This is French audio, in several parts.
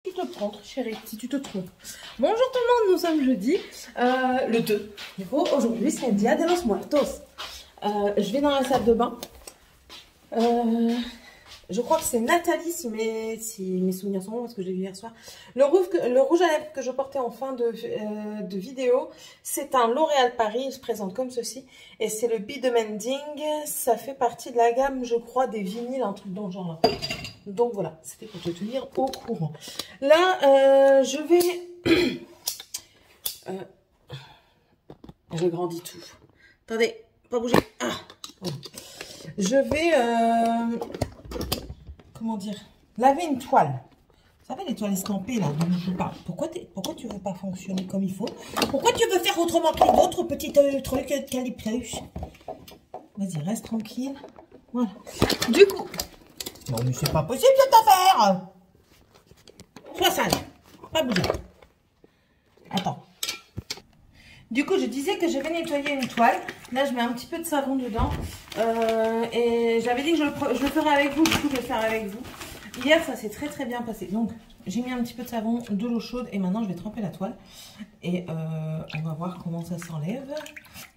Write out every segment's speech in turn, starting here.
Tu te prends, chérie, si tu te trompes. Bonjour tout le monde, nous sommes jeudi, le 2. Du coup, aujourd'hui, c'est Dia de los Muertos. Je vais dans la salle de bain. Je crois que c'est Nathalie, si mes souvenirs sont bons, parce que j'ai vu hier soir. Le rouge à lèvres que je portais en fin de vidéo, c'est un L'Oréal Paris, il se présente comme ceci. Et c'est le Be Demanding, ça fait partie de la gamme, je crois, des vinyles, un truc dans le genre là. Donc voilà, c'était pour te tenir au courant. Là, je vais... je grandis tout. Attendez, pas bouger. Ah, je vais... comment dire, laver une toile. Vous savez, les toiles estampées là dont je parle. Pourquoi tu veux pas fonctionner comme il faut? Pourquoi tu veux faire autrement que les autres, petit truc de calipreuche? Vas-y, reste tranquille. Voilà. Du coup, non mais c'est pas possible cette affaire. Sois sage, pas bouger. Attends. Du coup, je disais que je vais nettoyer une toile. Là, je mets un petit peu de savon dedans. Et j'avais dit que je le ferais avec vous. Du coup, je vais le faire avec vous. Hier, ça s'est très très bien passé. Donc, j'ai mis un petit peu de savon, de l'eau chaude. Et maintenant, je vais tremper la toile. Et on va voir comment ça s'enlève.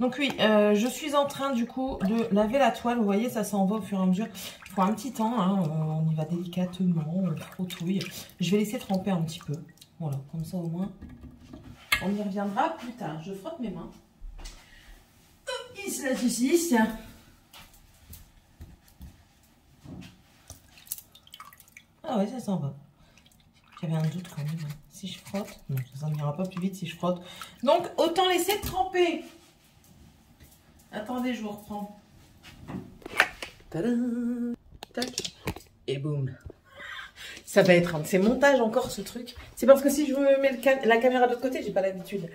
Donc oui, je suis en train du coup de laver la toile. Vous voyez, ça s'en va au fur et à mesure. Il faut un petit temps. Hein. On y va délicatement. On frottouille. Je vais laisser tremper un petit peu. Voilà, comme ça au moins... on y reviendra plus tard. Je frotte mes mains. Ici, la saucisse. Ah ouais, ça s'en va. J'avais un doute quand même. Si je frotte, non, ça n'ira pas plus vite si je frotte. Donc, autant laisser tremper. Attendez, je vous reprends. Tadam. Tac. Et boum. Ça va être un de ces montages encore ce truc. C'est parce que si je me mets la caméra de l'autre côté, j'ai pas l'habitude.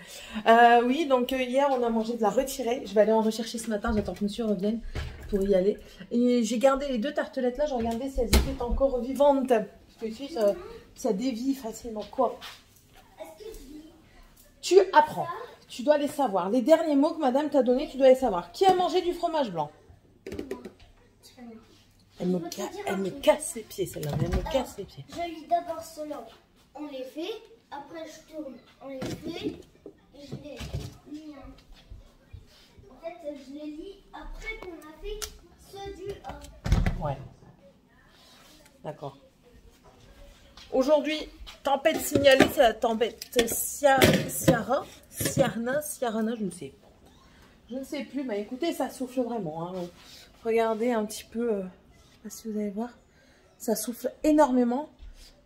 Oui, donc hier on a mangé de la retirée. Je vais aller en rechercher ce matin, j'attends que monsieur revienne pour y aller. Et j'ai gardé les deux tartelettes là, je regardais si elles étaient encore vivantes. Parce que ici ça dévie facilement. Quoi? Tu apprends. Tu dois les savoir. Les derniers mots que madame t'a donné, tu dois les savoir. Qui a mangé du fromage blanc? Elle me casse les pieds, celle-là. Elle me casse les pieds. Je lis d'abord cela. On les fait. Après, je tourne. On les fait. Et je les lis. En fait, je les lis après qu'on a fait ceux du A. Ouais. D'accord. Aujourd'hui, tempête signalée, c'est la tempête Ciarana, je ne sais pas. Je ne sais plus, mais écoutez, ça souffle vraiment. Hein. Regardez un petit peu... je ne sais pas si vous allez voir. Ça souffle énormément.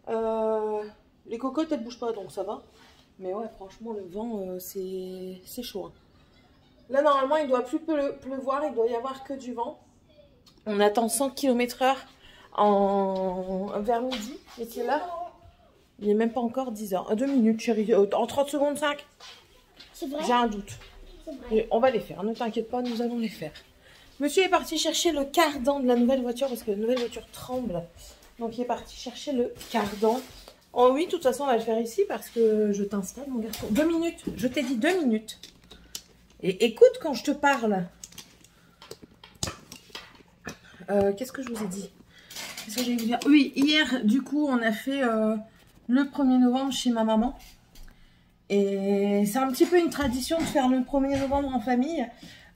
Les cocottes, elles ne bougent pas, donc ça va. Mais ouais, franchement, le vent, c'est chaud. Hein. Là, normalement, il ne doit plus pleuvoir. Il ne doit y avoir que du vent. On attend 100 km/h vers midi. Et c'est là. Il n'est même pas encore 10 h. 2 minutes, chérie. En 30 secondes, 5. C'est vrai? J'ai un doute. Et on va les faire. Ne t'inquiète pas, nous allons les faire. Monsieur est parti chercher le cardan de la nouvelle voiture parce que la nouvelle voiture tremble. Donc il est parti chercher le cardan. Oh oui, de toute façon, on va le faire ici parce que je t'installe, mon garçon. 2 minutes. Je t'ai dit 2 minutes. Et écoute quand je te parle. Qu'est-ce que je vous ai dit? Qu'est-ce que j'ai vous dire? Oui, hier, du coup, on a fait le 1er novembre chez ma maman. Et c'est un petit peu une tradition de faire le 1er novembre en famille.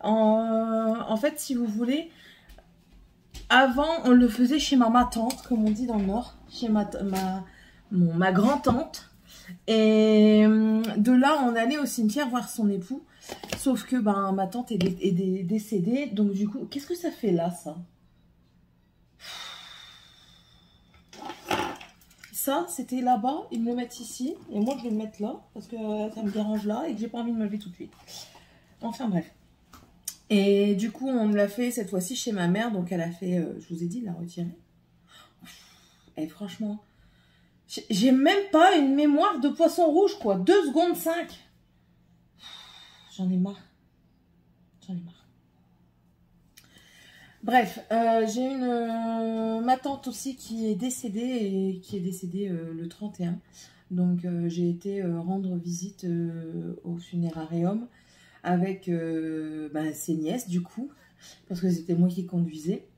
En fait, si vous voulez, avant, on le faisait chez ma tante, comme on dit dans le Nord, chez ma grand-tante. Et de là, on allait au cimetière voir son époux. Sauf que ben, ma tante est décédée. Donc du coup, qu'est-ce que ça fait là, ça? Ça, c'était là-bas. Ils me le mettent ici. Et moi, je vais le mettre là. Parce que ça me dérange là. Et que j'ai pas envie de me lever tout de suite. Enfin, bref. Et du coup, on l'a fait cette fois-ci chez ma mère. Donc, elle a fait, je vous ai dit, la retirer. Et franchement, j'ai même pas une mémoire de poisson rouge, quoi. 2 secondes 5. J'en ai marre. J'en ai marre. Bref, j'ai ma tante aussi qui est décédée et qui est décédée le 31. Donc, j'ai été rendre visite au funérarium avec ses nièces, du coup, parce que c'était moi qui conduisais.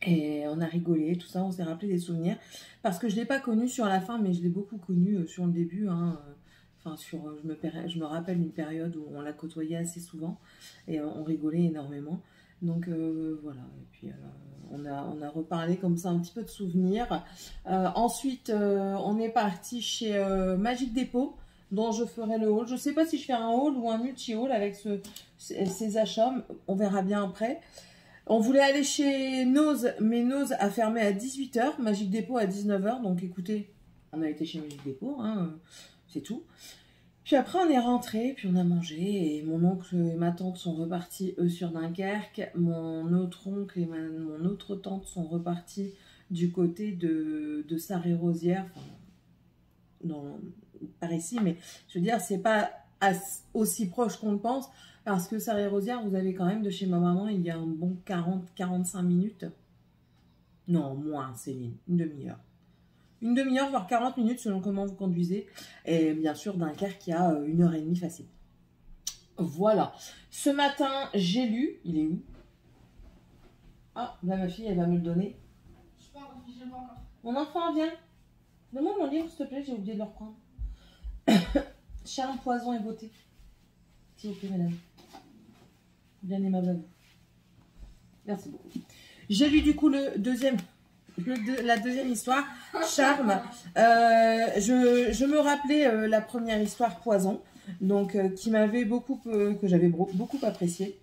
Et on a rigolé, tout ça, on s'est rappelé des souvenirs. Parce que je ne l'ai pas connu sur la fin, mais je l'ai beaucoup connu sur le début. Hein. Enfin, je me rappelle une période où on l'a côtoyé assez souvent. Et on rigolait énormément. Donc voilà. Et puis on a reparlé comme ça un petit peu de souvenirs. Ensuite, on est parti chez Magic Depot, dont je ferai le haul. Je ne sais pas si je fais un haul ou un multi-haul avec ces achats. On verra bien après. On voulait aller chez Nose, mais Nose a fermé à 18 h, Magic Depot à 19 h. Donc écoutez, on a été chez Magic Depot, hein, c'est tout. Puis après on est rentré, puis on a mangé, et mon oncle et ma tante sont repartis, eux, sur Dunkerque. Mon autre oncle et mon autre tante sont repartis du côté de Sarré-Rosières, enfin, par ici, mais je veux dire, c'est pas aussi proche qu'on le pense. Parce que Sarré-Rosières, vous avez quand même de chez ma maman, il y a un bon 40-45 minutes. Non, moins, Céline, une demi-heure. Une demi-heure, voire 40 minutes, selon comment vous conduisez. Et bien sûr, Dunkerque, il y a 1h30 facile. Voilà. Ce matin, j'ai lu. Il est où? Ah, là, ma fille, elle va me le donner. Je sais pas encore. Mon enfant, viens. Donne-moi mon livre, s'il te plaît, j'ai oublié de le reprendre. Charme, poison et beauté. S'il vous plaît, madame. Bien aimable à vous. Merci beaucoup. J'ai lu du coup la deuxième histoire, Charme. Je me rappelais la première histoire, Poison, donc qui m'avait que j'avais beaucoup apprécié.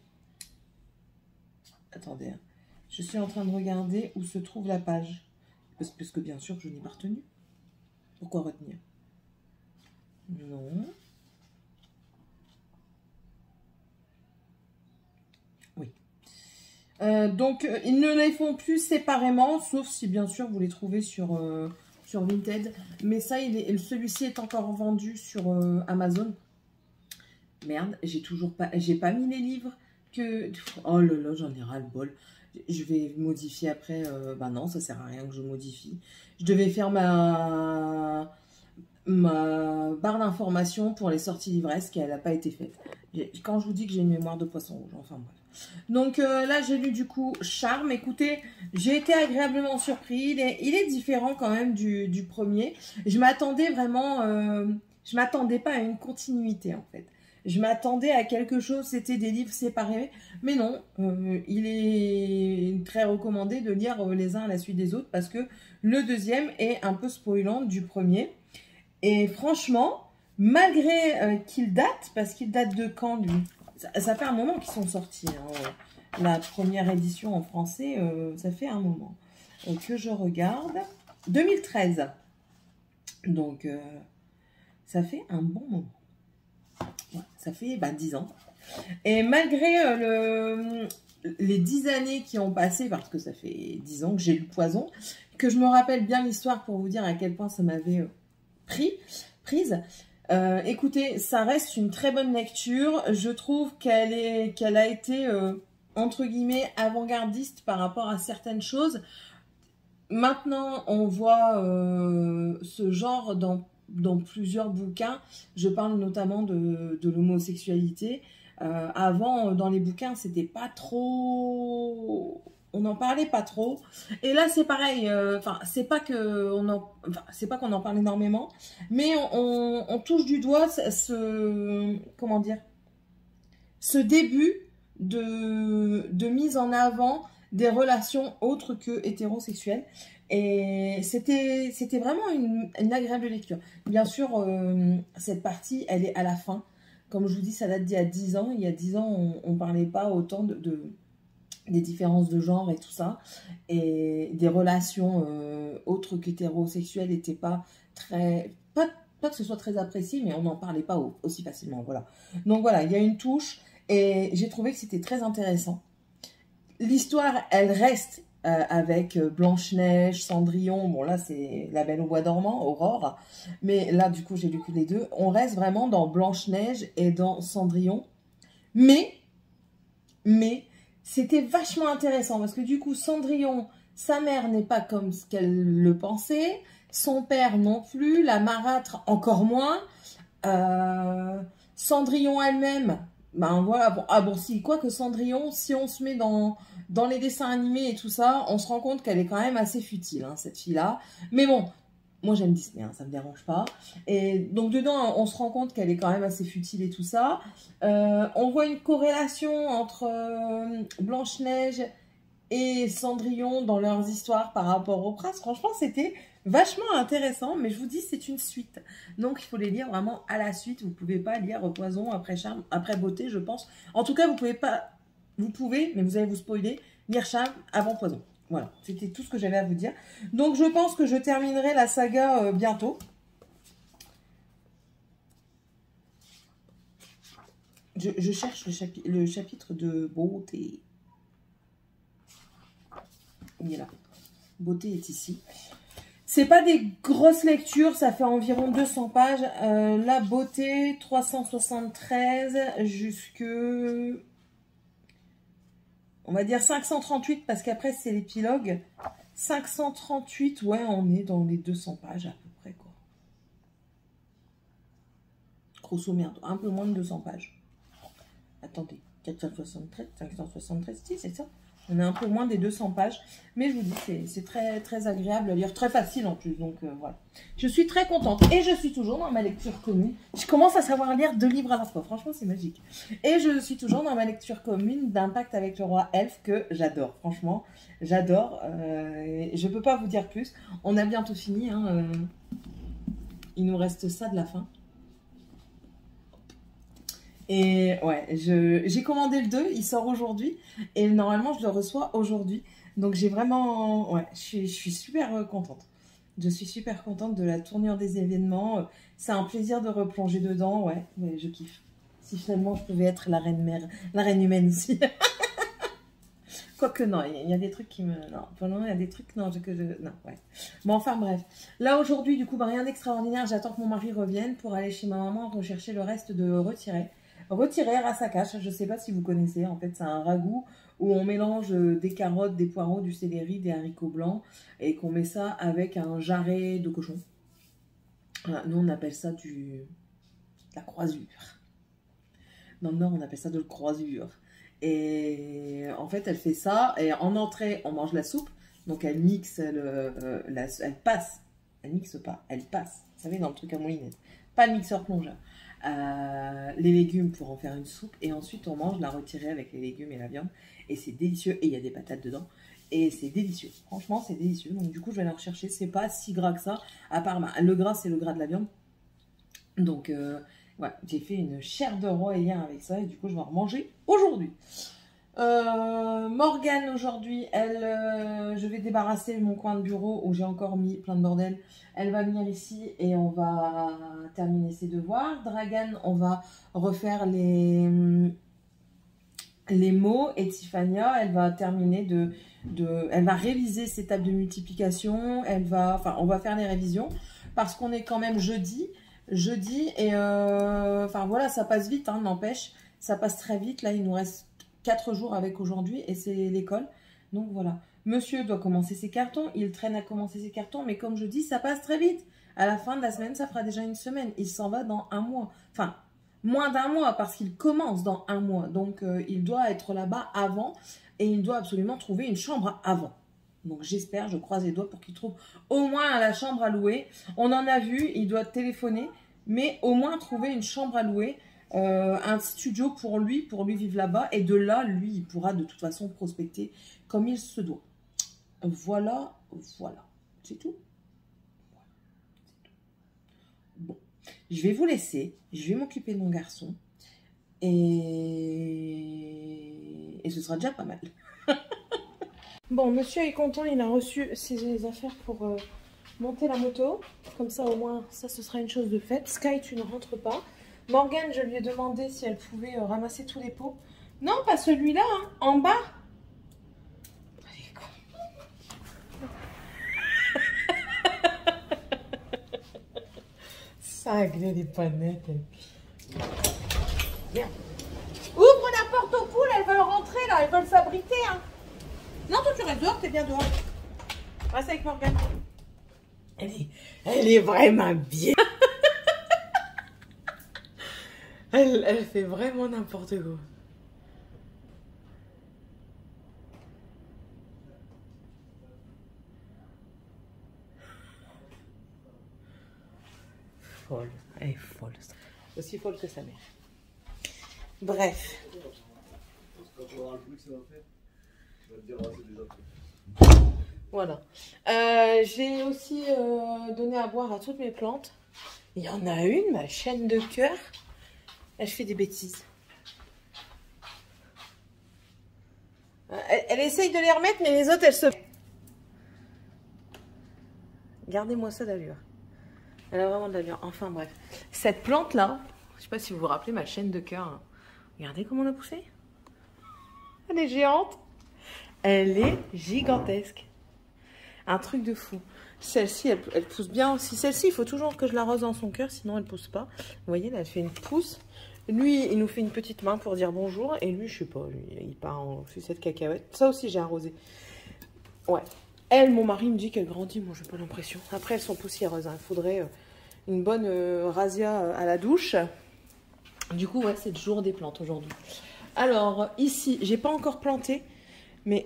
Attendez, hein. Je suis en train de regarder où se trouve la page, parce que bien sûr je n'ai pas retenu. Pourquoi retenir? Non. Donc, ils ne les font plus séparément, sauf si, bien sûr, vous les trouvez sur Vinted. Mais ça, celui-ci est encore vendu sur Amazon. Merde, j'ai pas mis les livres que... Oh là là, j'en ai ras-le-bol. Je vais modifier après. Bah non, ça sert à rien que je modifie. Je devais faire ma barre d'information pour les sorties livresques, qui n'a pas été faite. Quand je vous dis que j'ai une mémoire de poisson rouge, enfin bref. Donc là, j'ai lu du coup Charme. Écoutez, j'ai été agréablement surpris. Il est différent quand même du premier. Je m'attendais vraiment... je m'attendais pas à une continuité en fait. Je m'attendais à quelque chose, c'était des livres séparés. Mais non, il est très recommandé de lire les uns à la suite des autres parce que le deuxième est un peu spoilant du premier. Et franchement, malgré qu'il date, parce qu'il date de quand lui? Ça fait un moment qu'ils sont sortis. Hein. La première édition en français, ça fait un moment. Que je regarde. 2013. Donc, ça fait un bon moment. Ouais, ça fait 10 ans. Et malgré les 10 années qui ont passé, parce que ça fait 10 ans que j'ai lu Poison, que je me rappelle bien l'histoire pour vous dire à quel point ça m'avait prise. Écoutez, ça reste une très bonne lecture. Je trouve qu'elle a été, entre guillemets, avant-gardiste par rapport à certaines choses. Maintenant, on voit ce genre dans plusieurs bouquins. Je parle notamment de l'homosexualité. Avant, dans les bouquins, c'était pas trop... On n'en parlait pas trop. Et là, c'est pareil. Enfin, c'est pas qu'on en parle énormément, mais on touche du doigt comment dire, ce début de mise en avant des relations autres que hétérosexuelles. Et c'était vraiment une agréable lecture. Bien sûr, cette partie, elle est à la fin. Comme je vous dis, ça date d'il y a 10 ans. Il y a 10 ans, on ne parlait pas autant des différences de genre et tout ça. Et des relations autres qu'hétérosexuelles n'étaient pas très... Pas que ce soit très apprécié, mais on n'en parlait pas aussi facilement. Voilà. Donc voilà, il y a une touche. Et j'ai trouvé que c'était très intéressant. L'histoire, elle reste avec Blanche-Neige, Cendrillon. Bon, là, c'est La Belle au Bois dormant, Aurore. Mais là, du coup, j'ai lu que les deux. On reste vraiment dans Blanche-Neige et dans Cendrillon. Mais c'était vachement intéressant parce que du coup, Cendrillon, sa mère n'est pas comme ce qu'elle le pensait. Son père non plus. La marâtre, encore moins. Cendrillon elle-même, Ben voilà, bon, ah bon, si, quoi que Cendrillon, si on se met dans les dessins animés et tout ça, on se rend compte qu'elle est quand même assez futile, hein, cette fille-là. Mais bon, moi j'aime Disney, hein, ça me dérange pas. Et donc dedans, on se rend compte qu'elle est quand même assez futile et tout ça. On voit une corrélation entre Blanche-Neige et Cendrillon dans leurs histoires par rapport au prince. Franchement, c'était vachement intéressant, mais je vous dis, c'est une suite. Donc, il faut les lire vraiment à la suite. Vous ne pouvez pas lire Poison après Charme, après Beauté, je pense. En tout cas, vous pouvez pas... Vous pouvez, mais vous allez vous spoiler, lire Charme avant Poison. Voilà, c'était tout ce que j'avais à vous dire. Donc, je pense que je terminerai la saga bientôt. Je cherche le chapitre de Beauté. Il est là. Beauté est ici. C'est pas des grosses lectures, ça fait environ 200 pages. La Beauté, 373 jusque... On va dire 538 parce qu'après c'est l'épilogue. 538, ouais, on est dans les 200 pages à peu près, quoi. Grosso merde, un peu moins de 200 pages. Attendez, 473, 573, si, c'est ça. On est un peu moins des 200 pages, mais je vous dis, c'est très, très agréable à lire, très facile en plus, donc voilà. Je suis très contente, et je suis toujours dans ma lecture commune. Je commence à savoir lire 2 livres à la fois, franchement c'est magique. Et je suis toujours dans ma lecture commune d'Impact avec le roi elfe, que j'adore, franchement, j'adore. Je peux pas vous dire plus, on a bientôt fini, hein, il nous reste ça de la fin. Et ouais, j'ai commandé le 2, il sort aujourd'hui. Et normalement, je le reçois aujourd'hui. Donc j'ai vraiment... Ouais, je suis super contente. Je suis super contente de la tournure des événements. C'est un plaisir de replonger dedans. Ouais, mais je kiffe. Si finalement je pouvais être la reine mère, la reine humaine ici. Quoique non, il y a des trucs qui me... Non, il y a des trucs... Non, non, ouais. Bon, enfin bref. Là aujourd'hui, du coup, bah, rien d'extraordinaire. J'attends que mon mari revienne pour aller chez ma maman rechercher le reste de retiré. Retirer rassakash, je ne sais pas si vous connaissez, en fait c'est un ragoût où on mélange des carottes, des poireaux, du céleri, des haricots blancs et qu'on met ça avec un jarret de cochon. Voilà, nous on appelle ça de la croisure. Dans le Nord on appelle ça de la croisure. Et en fait elle fait ça et en entrée on mange la soupe, donc elle mixe, elle passe, elle mixe pas, elle passe, vous savez dans le truc à moulinette, pas le mixeur plongeur. Les légumes pour en faire une soupe et ensuite on mange la retirée avec les légumes et la viande et c'est délicieux et il y a des patates dedans et c'est délicieux, franchement c'est délicieux. Donc du coup je vais aller en rechercher, c'est pas si gras que ça, à part le gras c'est le gras de la viande. Donc ouais, j'ai fait une chair de roi hier avec ça et du coup je vais en remanger aujourd'hui. Morgane aujourd'hui, je vais débarrasser mon coin de bureau où j'ai encore mis plein de bordel. Elle va venir ici et on va terminer ses devoirs. Dragan, on va refaire les mots et Tiffania, elle va terminer elle va réviser ses tables de multiplication. On va faire les révisions parce qu'on est quand même jeudi et enfin voilà, ça passe vite, hein, n'empêche, ça passe très vite. Là, il nous reste 4 jours avec aujourd'hui et c'est l'école. Donc voilà. Monsieur doit commencer ses cartons. Il traîne à commencer ses cartons. Mais comme je dis, ça passe très vite. À la fin de la semaine, ça fera déjà une semaine. Il s'en va dans 1 mois. Enfin, moins d'1 mois parce qu'il commence dans 1 mois. Donc, il doit être là-bas avant. Et il doit absolument trouver une chambre avant. Donc, j'espère, je croise les doigts pour qu'il trouve au moins la chambre à louer. On en a vu, il doit téléphoner. Mais au moins trouver une chambre à louer. Un studio pour lui vivre là-bas. Et de là, lui, il pourra de toute façon prospecter comme il se doit. Voilà, voilà. C'est tout. Voilà. Bon, je vais vous laisser. Je vais m'occuper de mon garçon. Et ce sera déjà pas mal. Bon, monsieur est content. Il a reçu ses affaires pour monter la moto. Comme ça, au moins, ça, ce sera une chose de faite. Sky, tu ne rentres pas. Morgane, je lui ai demandé si elle pouvait ramasser tous les pots. Non, pas celui-là, hein, en bas. Ça glait les panettes. Viens. Ouvre la porte aux poules, elles veulent rentrer là, elles veulent s'abriter. Hein. Non, toi tu restes dehors, t'es bien dehors. Reste avec Morgane. Elle est vraiment bien. Elle fait vraiment n'importe quoi. Folle. Elle est folle. Aussi folle que sa mère. Bref. Quand tu auras le truc, ça va faire. Tu vas te dire, ah, c'est déjà fait. Voilà. J'ai aussi donné à boire à toutes mes plantes. Il y en a une, ma chaîne de cœur. Elle fait des bêtises. Elle essaye de les remettre, mais les autres, elles se... Gardez-moi ça d'allure. Elle a vraiment de l'allure. Enfin, bref. Cette plante-là, je ne sais pas si vous vous rappelez ma chaîne de cœur. Hein. Regardez comment elle a poussé. Elle est géante. Elle est gigantesque. Un truc de fou. Celle-ci, elle pousse bien aussi. Celle-ci, il faut toujours que je l'arrose dans son cœur, sinon elle ne pousse pas. Vous voyez, là, elle fait une pousse. Lui, il nous fait une petite main pour dire bonjour. Et lui, je sais pas, lui, il part en sucette cacahuète. Ça aussi, j'ai arrosé. Ouais. Elle, mon mari me dit qu'elle grandit. Moi, j'ai pas l'impression. Après, elles sont poussiéreuses. Hein. Il faudrait une bonne razzia à la douche. Du coup, ouais, c'est le jour des plantes aujourd'hui. Alors, ici, j'ai pas encore planté. Mais,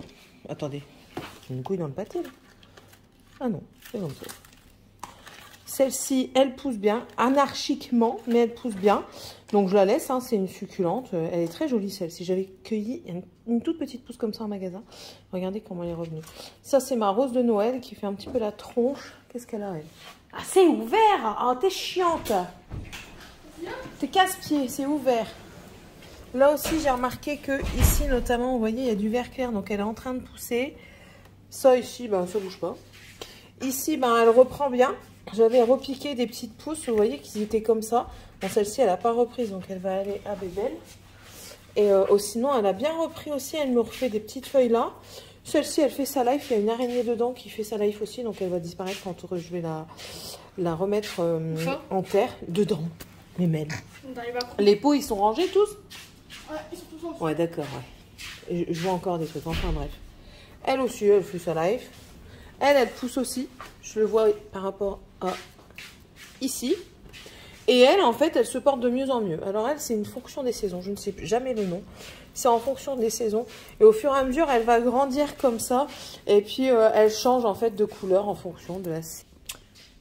attendez. J'ai une couille dans le pâté, là. Ah non, c'est comme ça. Celle-ci, elle pousse bien, anarchiquement, mais elle pousse bien. Donc je la laisse, hein, c'est une succulente. Elle est très jolie celle-ci. J'avais cueilli une toute petite pousse comme ça en magasin. Regardez comment elle est revenue. Ça, c'est ma rose de Noël qui fait un petit peu la tronche. Qu'est-ce qu'elle a, elle? Ah, c'est ouvert! Ah, t'es chiante! T'es casse-pied, c'est ouvert. Là aussi, j'ai remarqué que ici, notamment, vous voyez, il y a du vert clair. Donc elle est en train de pousser. Ça ici, ben, ça bouge pas. Ici, ben, elle reprend bien. J'avais repiqué des petites pousses, vous voyez, qui étaient comme ça. Bon, celle-ci, elle n'a pas reprise, donc elle va aller à bébelle. Et sinon, elle a bien repris aussi. Elle me refait des petites feuilles là. Celle-ci, elle fait sa life. Il y a une araignée dedans qui fait sa life aussi, donc elle va disparaître quand je vais la remettre en terre. Dedans, mais même. Les pots, ils sont rangés tous? Ouais, ils sont tous en Ouais, d'accord, ouais. Je vois encore des trucs, enfin bref. Elle aussi, elle fait sa life. Elle pousse aussi. Je le vois par rapport à ici. Et elle, en fait, elle se porte de mieux en mieux. Alors elle, c'est une fonction des saisons. Je ne sais jamais le nom. C'est en fonction des saisons. Et au fur et à mesure, elle va grandir comme ça. Et puis, elle change en fait de couleur en fonction de la saison.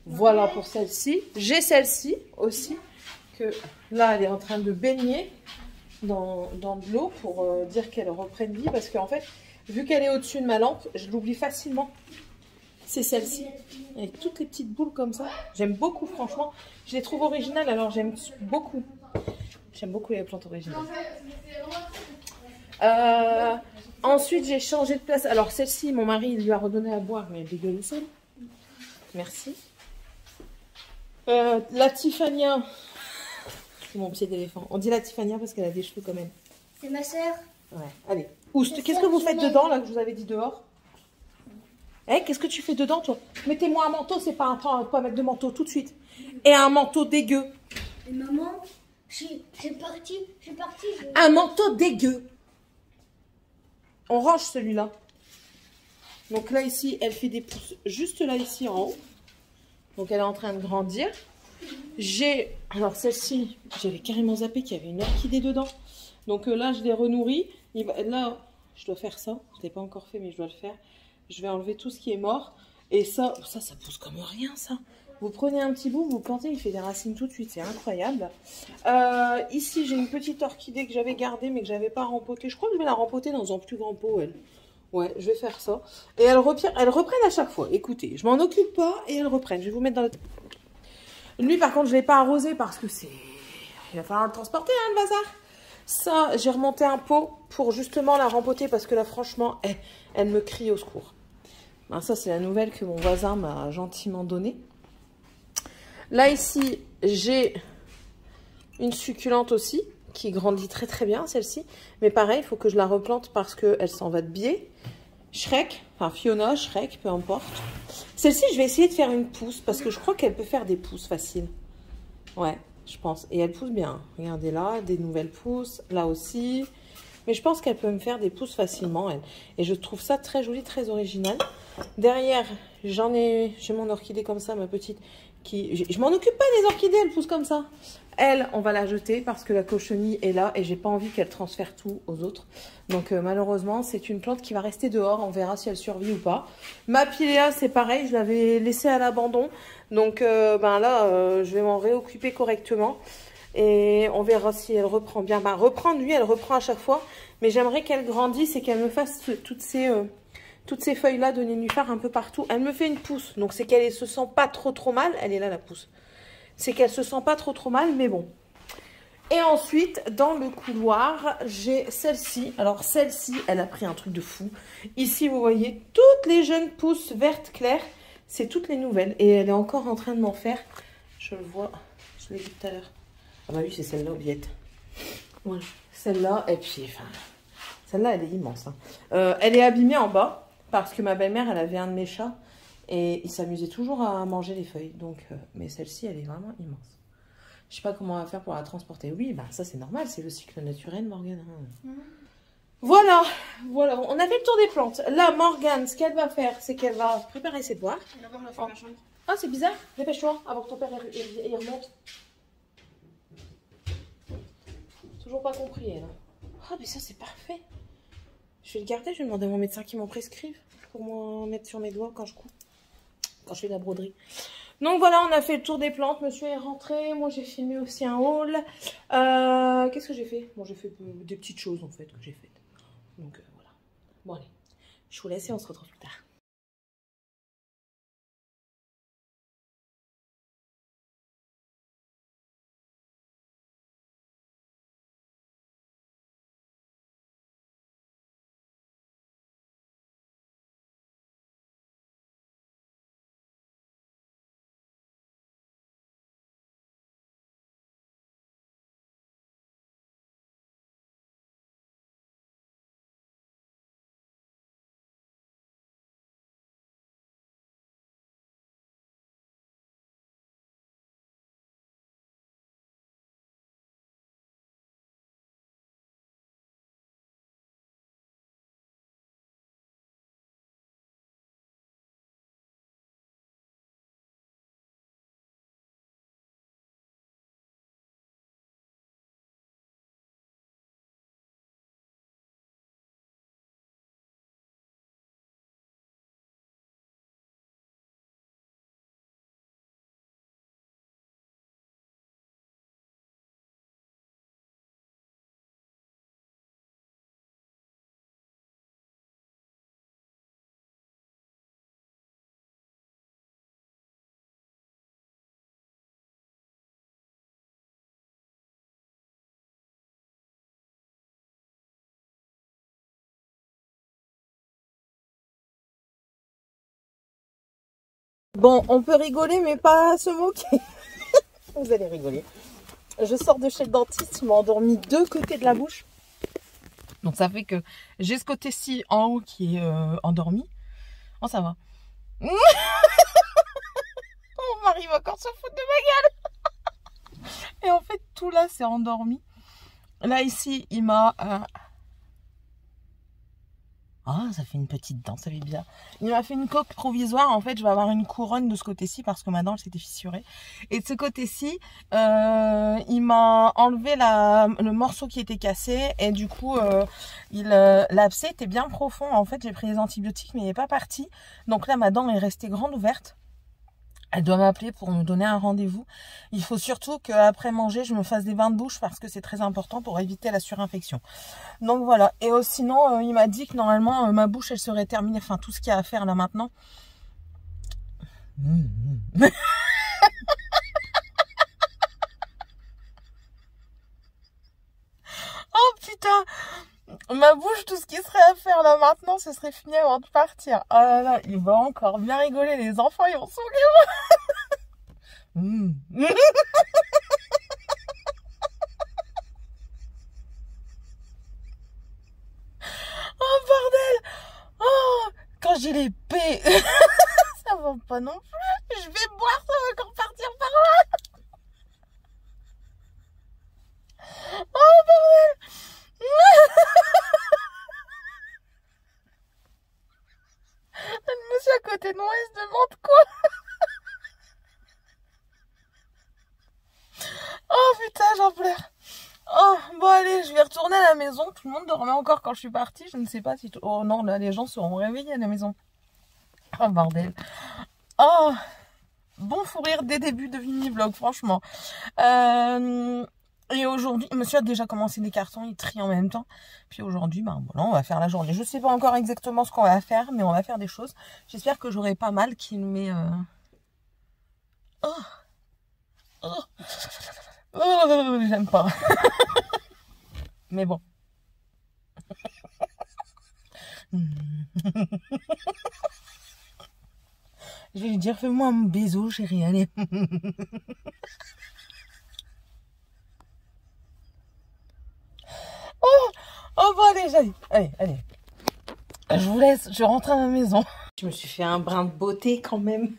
Voilà pour celle-ci. J'ai celle-ci aussi. Que là, elle est en train de baigner dans de l'eau pour dire qu'elle reprenne vie. Parce qu'en fait, vu qu'elle est au-dessus de ma lampe, je l'oublie facilement. C'est celle-ci, avec toutes les petites boules comme ça. J'aime beaucoup, franchement. Je les trouve originales, alors j'aime beaucoup. J'aime beaucoup les plantes originales. Ensuite, j'ai changé de place. Alors, celle-ci, mon mari, il lui a redonné à boire, mais elle dégueule seule. Merci. La Tiffania. C'est mon pied d'éléphant. On dit la Tiffania parce qu'elle a des cheveux quand même. C'est ma soeur. Ouais, allez. Oust, qu'est-ce que vous faites dedans, là, que je vous avais dit dehors? Eh, qu'est-ce que tu fais dedans, toi? Mettez-moi un manteau, c'est pas un temps à pas mettre de manteau tout de suite. Et un manteau dégueu. Et maman, j'ai parti. Un manteau dégueu. On range celui-là. Donc là, ici, elle fait des pousses juste là, ici, en haut. Donc elle est en train de grandir. Alors celle-ci, j'avais carrément zappé qu'il y avait une orchidée dedans. Donc là, je l'ai renourrie. Là, je dois faire ça. Je ne l'ai pas encore fait, mais je dois le faire. Je vais enlever tout ce qui est mort. Et ça pousse comme rien, ça. Vous prenez un petit bout, vous plantez, il fait des racines tout de suite. C'est incroyable. Ici, j'ai une petite orchidée que j'avais gardée, mais que je n'avais pas rempotée. Je crois que je vais la rempoter dans un plus grand pot, elle. Ouais, je vais faire ça. Et elles reprennent à chaque fois. Écoutez, je m'en occupe pas et elles reprennent. Je vais vous mettre dans le... Lui, par contre, je ne l'ai pas arrosé parce que c'est... Il va falloir le transporter, hein, le bazar. Ça, j'ai remonté un pot pour justement la rempoter parce que là, franchement, elle me crie au secours. Ben, ça, c'est la nouvelle que mon voisin m'a gentiment donnée. Là, ici, j'ai une succulente aussi qui grandit très très bien, celle-ci. Mais pareil, il faut que je la replante parce qu'elle s'en va de biais. Shrek, enfin Fiona, Shrek, peu importe. Celle-ci, je vais essayer de faire une pousse parce que je crois qu'elle peut faire des pousses faciles. Ouais, je pense. Et elle pousse bien. Regardez là, des nouvelles pousses. Là aussi. Mais je pense qu'elle peut me faire des pousses facilement, elle. Et je trouve ça très joli, très original. Derrière, j'ai mon orchidée comme ça, ma petite, Je m'en occupe pas des orchidées, elles poussent comme ça. Elle, on va la jeter parce que la cochenille est là et j'ai pas envie qu'elle transfère tout aux autres. Donc malheureusement, c'est une plante qui va rester dehors. On verra si elle survit ou pas. Ma Pilea, c'est pareil, je l'avais laissée à l'abandon. Donc ben là, je vais m'en réoccuper correctement. Et on verra si elle reprend bien. Bah, reprendre, lui, elle reprend à chaque fois. Mais j'aimerais qu'elle grandisse et qu'elle me fasse toutes ces feuilles-là de nénuphar un peu partout. Elle me fait une pousse. Donc c'est qu'elle se sent pas trop mal. Elle est là, la pousse. C'est qu'elle se sent pas trop mal, mais bon. Et ensuite, dans le couloir, j'ai celle-ci. Alors, celle-ci, elle a pris un truc de fou. Ici, vous voyez, toutes les jeunes pousses vertes claires. C'est toutes les nouvelles. Et elle est encore en train de m'en faire. Je le vois. Je l'ai vu tout à l'heure. Ah bah oui, c'est celle-là, Obiette. Voilà. Celle-là, et puis, enfin... Celle-là, elle est immense. Hein. Elle est abîmée en bas. Parce que ma belle-mère, elle avait un de mes chats. Et il s'amusait toujours à manger les feuilles. Donc, mais celle-ci, elle est vraiment immense. Je sais pas comment on va faire pour la transporter. Oui, bah ça c'est normal, c'est le cycle naturel, Morgane. Voilà, voilà, on a fait le tour des plantes. Là, Morgane, ce qu'elle va faire, c'est qu'elle va préparer ses devoirs. D'abord, on va faire la chambre. Ah, c'est bizarre. Dépêche-toi, avant que ton père il remonte. Toujours pas compris, elle. Ah, mais ça c'est parfait. Je vais le garder, je vais demander à mon médecin qui m'en prescrive pour m'en mettre sur mes doigts quand je couds. Quand je fais de la broderie. Donc voilà, on a fait le tour des plantes. Monsieur est rentré. Moi, j'ai filmé aussi un haul. Qu'est-ce que j'ai fait? Bon, j'ai fait des petites choses en fait que j'ai faites. Donc voilà. Bon, allez. Je vous laisse et on se retrouve plus tard. Bon, on peut rigoler, mais pas se moquer. Vous allez rigoler. Je sors de chez le dentiste, il m'a endormi deux côtés de la bouche. Donc ça fait que j'ai ce côté-ci en haut qui est endormi. Oh, ça va. Mon mari va encore se foutre de ma gueule. Et en fait, tout là, c'est endormi. Là, ici, il m'a... Ah, ça fait une petite dent, ça fait bien. Il m'a fait une coque provisoire. En fait, je vais avoir une couronne de ce côté-ci parce que ma dent, elle s'était fissurée. Et de ce côté-ci, il m'a enlevé le morceau qui était cassé. Et du coup, l'abcès était bien profond. En fait, j'ai pris les antibiotiques, mais il n'est pas parti. Donc là, ma dent est restée grande ouverte. Elle doit m'appeler pour me donner un rendez-vous. Il faut surtout qu'après manger, je me fasse des bains de bouche parce que c'est très important pour éviter la surinfection. Donc voilà. Et sinon, il m'a dit que normalement, ma bouche, elle serait terminée. Enfin, tout ce qu'il y a à faire là maintenant. Oh putain! Ma bouche, tout ce qui serait à faire là maintenant, ce serait fini avant de partir. Oh là là, il va encore bien rigoler. Les enfants, ils vont se moquer. Oh bordel! Oh, quand j'ai les P, ça va pas non plus. Je vais boire, ça va encore partir par là. Oh bordel! Le monsieur à côté de moi, il se demande quoi. j'en pleure. Oh, bon allez, je vais retourner à la maison. Tout le monde dormait encore quand je suis partie. Je ne sais pas si... Oh non, là, les gens seront réveillés à la maison. Oh, bordel. Oh, bon fou rire des débuts de Vini-Vlog, franchement. Et aujourd'hui, monsieur a déjà commencé les cartons, il trie en même temps. Puis aujourd'hui, ben voilà, on va faire la journée. Je ne sais pas encore exactement ce qu'on va faire, mais on va faire des choses. J'espère que j'aurai pas mal qu'il met... Oh, oh, oh, j'aime pas. Mais bon. Je vais lui dire, fais-moi un bisou, chérie, allez. Oh, bon, allez, allez. Je vous laisse, je rentre à ma maison. Je me suis fait un brin de beauté quand même.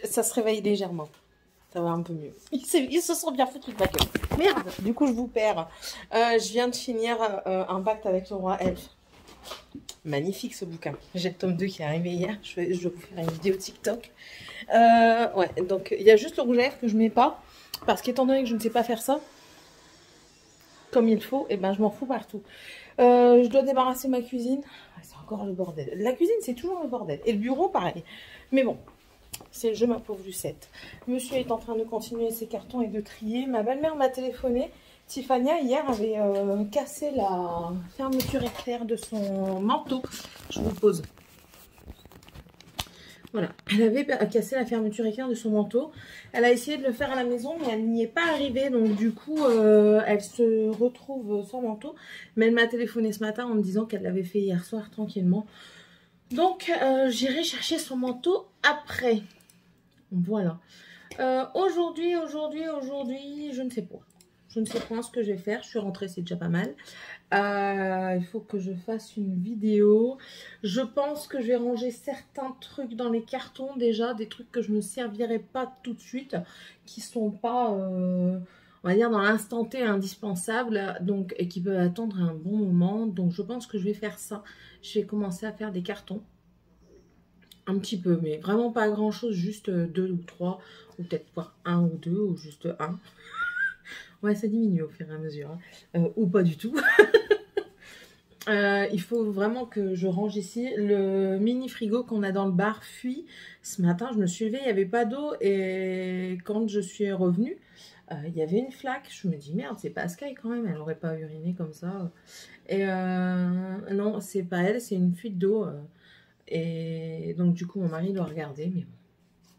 Ça se réveille légèrement. Ça va un peu mieux. Ils se sont bien foutus de ma gueule. Merde, du coup, je vous perds. Je viens de finir un pacte avec le roi Elfe. Magnifique ce bouquin. J'ai le tome 2 qui est arrivé hier. Je vais vous faire une vidéo TikTok. Ouais, donc il y a juste le rouge à lèvres que je mets pas. Parce qu'étant donné que je ne sais pas faire ça comme il faut, et ben je m'en fous partout. Je dois débarrasser ma cuisine. C'est encore le bordel. La cuisine, c'est toujours le bordel. Et le bureau, pareil. Mais bon, c'est le jeu, ma pauvre Lucette. Monsieur est en train de continuer ses cartons et de trier. Ma belle-mère m'a téléphoné. Tiffania, hier, avait cassé la fermeture éclair de son manteau. Je vous pose. Voilà, elle avait cassé la fermeture éclair de son manteau. Elle a essayé de le faire à la maison, mais elle n'y est pas arrivée. Donc du coup, elle se retrouve sans manteau. Mais elle m'a téléphoné ce matin en me disant qu'elle l'avait fait hier soir tranquillement. Donc j'irai chercher son manteau après. Voilà. Aujourd'hui, je ne sais pas. Je ne sais pas ce que je vais faire. Je suis rentrée, c'est déjà pas mal. Il faut que je fasse une vidéo. Je pense que je vais ranger certains trucs dans les cartons déjà. Des trucs que je ne servirai pas tout de suite. Qui sont pas, on va dire, dans l'instant T indispensables. Donc, et qui peuvent attendre un bon moment. Donc, je pense que je vais faire ça. Je vais commencer à faire des cartons. Un petit peu, mais vraiment pas grand chose. Juste 2 ou 3. Ou peut-être pas 1 ou 2 ou juste 1. Ouais, ça diminue au fur et à mesure. Hein. Ou pas du tout. Il faut vraiment que je range ici. Le mini frigo qu'on a dans le bar fuit. Ce matin, je me suis levée, il n'y avait pas d'eau. Et quand je suis revenue, il y avait une flaque. Je me dis, merde, c'est pas Sky quand même. Elle n'aurait pas uriné comme ça. Et non, c'est pas elle, c'est une fuite d'eau. Et donc, du coup, mon mari doit regarder. Mais bon,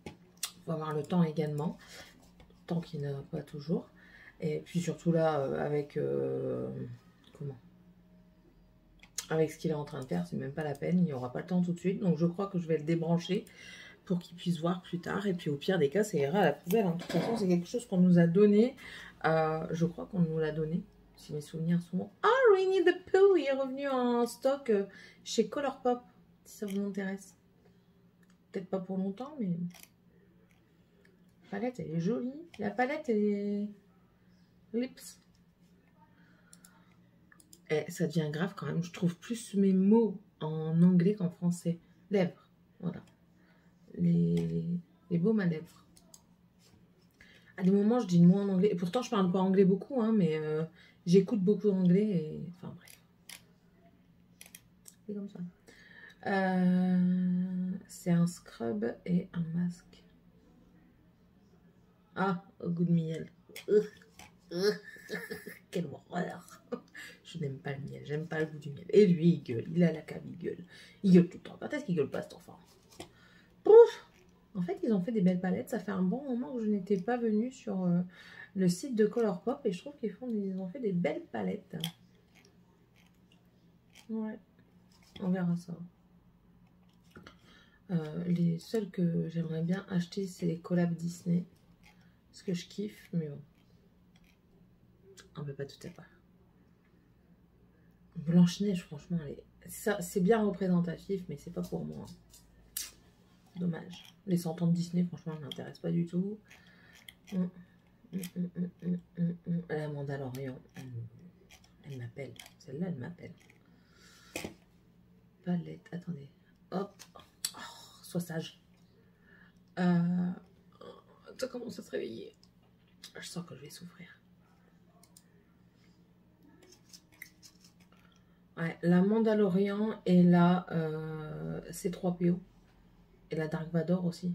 il faut avoir le temps également. Tant qu'il n'a pas toujours. Et puis surtout là, avec avec ce qu'il est en train de faire, c'est même pas la peine, il n'y aura pas le temps tout de suite. Donc je crois que je vais le débrancher pour qu'il puisse voir plus tard. Et puis au pire des cas, ça ira à la poubelle. Hein. De toute façon, c'est quelque chose qu'on nous a donné. Je crois qu'on nous l'a donné, si mes souvenirs sont bons. Ah, Winnie the Pooh, il est revenu en stock chez Colourpop, si ça vous intéresse. Peut-être pas pour longtemps, mais... La palette, elle est jolie. La palette, elle est... Lips. Et ça devient grave quand même. Je trouve plus mes mots en anglais qu'en français. Lèvres. Voilà. Les baumes à lèvres. À des moments, je dis le mot en anglais. Et pourtant, je parle pas anglais beaucoup, hein, mais j'écoute beaucoup d'anglais. Et... Enfin, bref. C'est comme ça. C'est un scrub et un masque. Ah, au goût de miel. Quelle horreur. Je n'aime pas le miel, j'aime pas le goût du miel. Et lui, il gueule, il a la cave, il gueule. Il gueule tout le temps. Quand est-ce qu'il gueule pas cet enfant? Pouf. En fait, ils ont fait des belles palettes. Ça fait un bon moment que je n'étais pas venue sur le site de Colourpop. Et je trouve qu'ils ont fait des belles palettes. Ouais, on verra ça. Les seuls que j'aimerais bien acheter, c'est les collabs Disney. Parce que je kiffe, mais bon. On peut pas tout avoir. Blanche-Neige, franchement, c'est bien représentatif, mais c'est pas pour moi. Dommage. Les 100 ans de Disney, franchement, ne m'intéresse pas du tout. La Mandalorian, elle m'appelle. Celle-là, elle m'appelle. Palette, attendez. Hop. Oh, sois sage. Ça commence à se réveiller. Je sens que je vais souffrir. Ouais, la Mandalorian et la C3PO. Et la Dark Vador aussi.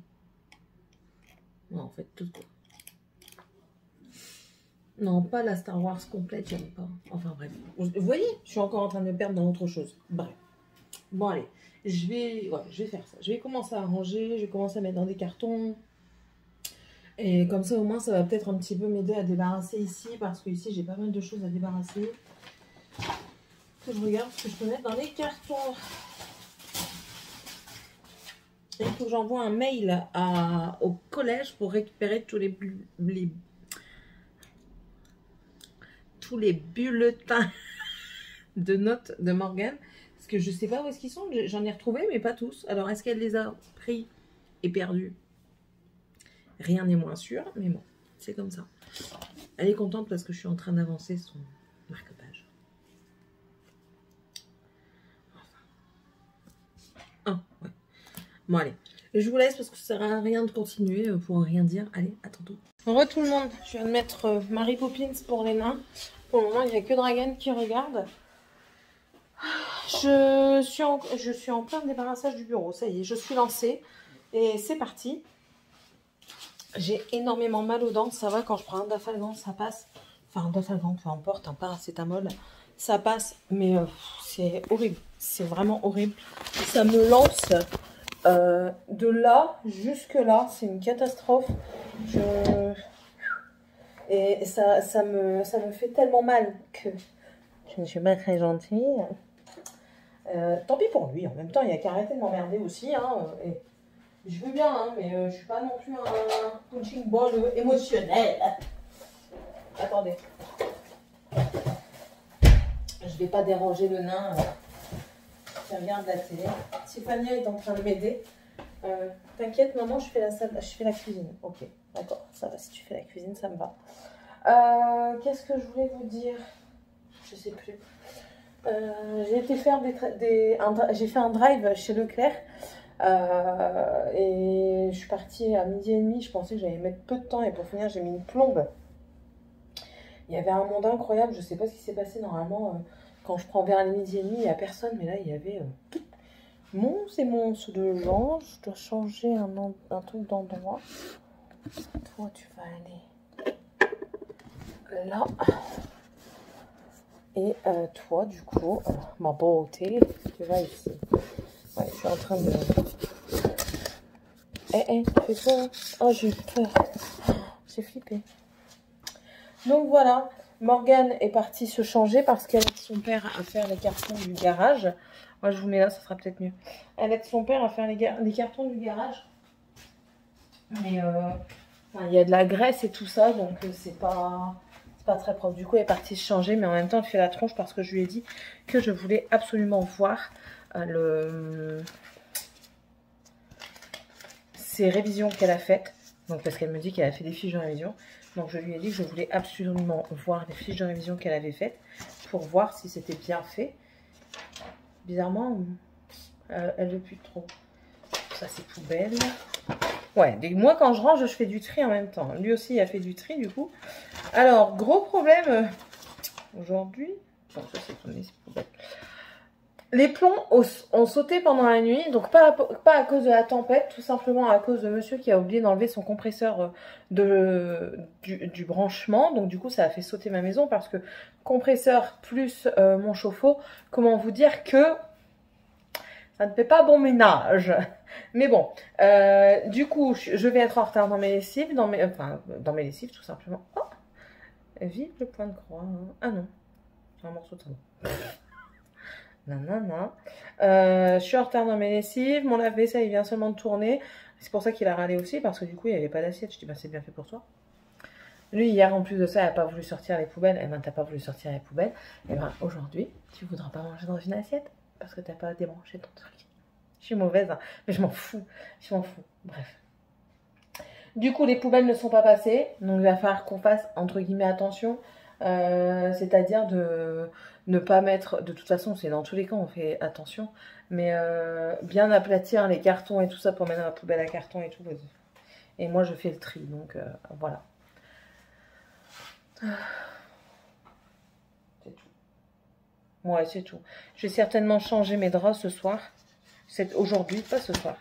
Ouais, en fait, tout quoi. Non, pas la Star Wars complète, j'aime pas. Enfin bref. Vous voyez, je suis encore en train de me perdre dans autre chose. Bref. Bon allez, je vais faire ça. Je vais commencer à ranger, je vais commencer à mettre dans des cartons. Et comme ça au moins ça va peut-être un petit peu m'aider à débarrasser ici. Parce que ici j'ai pas mal de choses à débarrasser. Que je regarde ce que je peux mettre dans les cartons. Il faut que j'envoie un mail au collège pour récupérer tous les bulletins de notes de Morgane. Parce que je sais pas où est-ce qu'ils sont. J'en ai retrouvé, mais pas tous. Alors, est-ce qu'elle les a pris et perdus? Rien n'est moins sûr, mais bon, c'est comme ça. Elle est contente parce que je suis en train d'avancer son marque-page. Ah, ouais. Bon, allez. Je vous laisse parce que ça sert à rien de continuer pour rien dire. Allez, à tantôt. Re tout le monde. Je viens de mettre Mary Poppins pour les nains. Pour le moment, il n'y a que Dragan qui regarde. Je suis en plein débarrassage du bureau. Ça y est, je suis lancée. Et c'est parti. J'ai énormément mal aux dents. Ça va, quand je prends un Dafalgan, ça passe. Enfin, un Dafalgan, peu importe, un paracétamol. Ça passe, mais c'est horrible. C'est vraiment horrible. Ça me lance de là jusque là. C'est une catastrophe. Et ça me fait tellement mal que je ne suis pas très gentille. Tant pis pour lui. En même temps, il n'y a qu'à arrêter de m'emmerder aussi. Hein, et je veux bien, hein, mais je ne suis pas non plus un punching ball émotionnel. Attendez. Je vais pas déranger le nain qui regarde la télé. Tiffania est en train de m'aider. T'inquiète, maman, je fais la cuisine. Ok, d'accord, ça va. Si tu fais la cuisine, ça me va. Qu'est-ce que je voulais vous dire? Je sais plus. J'ai été faire j'ai fait un drive chez Leclerc. Et je suis partie à 12h30. Je pensais que j'allais mettre peu de temps et pour finir, j'ai mis une plombe. Il y avait un monde incroyable. Je sais pas ce qui s'est passé normalement. Quand je prends vers les 12h30, il n'y a personne. Mais là, il y avait monstre et monstre de gens. Je dois changer un truc d'endroit. Toi, tu vas aller là. Et toi, du coup, ma beauté, tu vas ici. Ouais, je suis en train de... fais quoi? Oh, j'ai eu peur. J'ai flippé. Donc voilà, Morgane est partie se changer parce qu'elle aide son père à faire les cartons du garage. Moi, je vous mets là, ça sera peut-être mieux. Elle aide son père à faire les cartons du garage. Mais il y a de la graisse et tout ça, donc c'est pas très propre. Du coup, elle est partie se changer, mais en même temps, elle fait la tronche parce que je lui ai dit que je voulais absolument voir ces révisions qu'elle a faites. Donc, parce qu'elle me dit qu'elle a fait des fiches de révision. Donc, je lui ai dit que je voulais absolument voir les fiches de révision qu'elle avait faites pour voir si c'était bien fait. Bizarrement, elle veut plus trop. Ça, c'est poubelle. Ouais, moi, quand je range, je fais du tri en même temps. Lui aussi, il a fait du tri, du coup. Alors, gros problème aujourd'hui. Bon, ça, c'est poubelle. Les plombs ont sauté pendant la nuit, donc pas à cause de la tempête, tout simplement à cause de monsieur qui a oublié d'enlever son compresseur du branchement. Donc du coup, ça a fait sauter ma maison parce que compresseur plus mon chauffe-eau, comment vous dire que ça ne fait pas bon ménage. Mais bon, du coup, je vais être en retard dans mes lessives, dans mes lessives tout simplement. Oh, vive le point de croix. Ah non, c'est un morceau de savon. Nanana. Je suis en retard dans mes lessives. Mon lave-vaisselle, il vient seulement de tourner. C'est pour ça qu'il a râlé aussi, parce que du coup, il n'y avait pas d'assiette. Je dis, bah, c'est bien fait pour toi. Lui, hier, en plus de ça, il n'a pas voulu sortir les poubelles. Eh ben, t'as pas voulu sortir les poubelles. Eh ben, aujourd'hui, tu voudras pas manger dans une assiette, parce que t'as pas débranché ton truc. Je suis mauvaise, hein, mais je m'en fous. Je m'en fous. Bref. Du coup, les poubelles ne sont pas passées. Donc, il va falloir qu'on fasse, entre guillemets, attention. C'est-à-dire de ne pas mettre, de toute façon c'est dans tous les cas on fait attention, mais bien aplatir les cartons et tout ça pour mettre dans la poubelle à carton et tout, et moi je fais le tri, donc voilà. C'est tout. Ouais, c'est tout. Je vais certainement changer mes draps ce soir. C'est aujourd'hui, pas ce soir.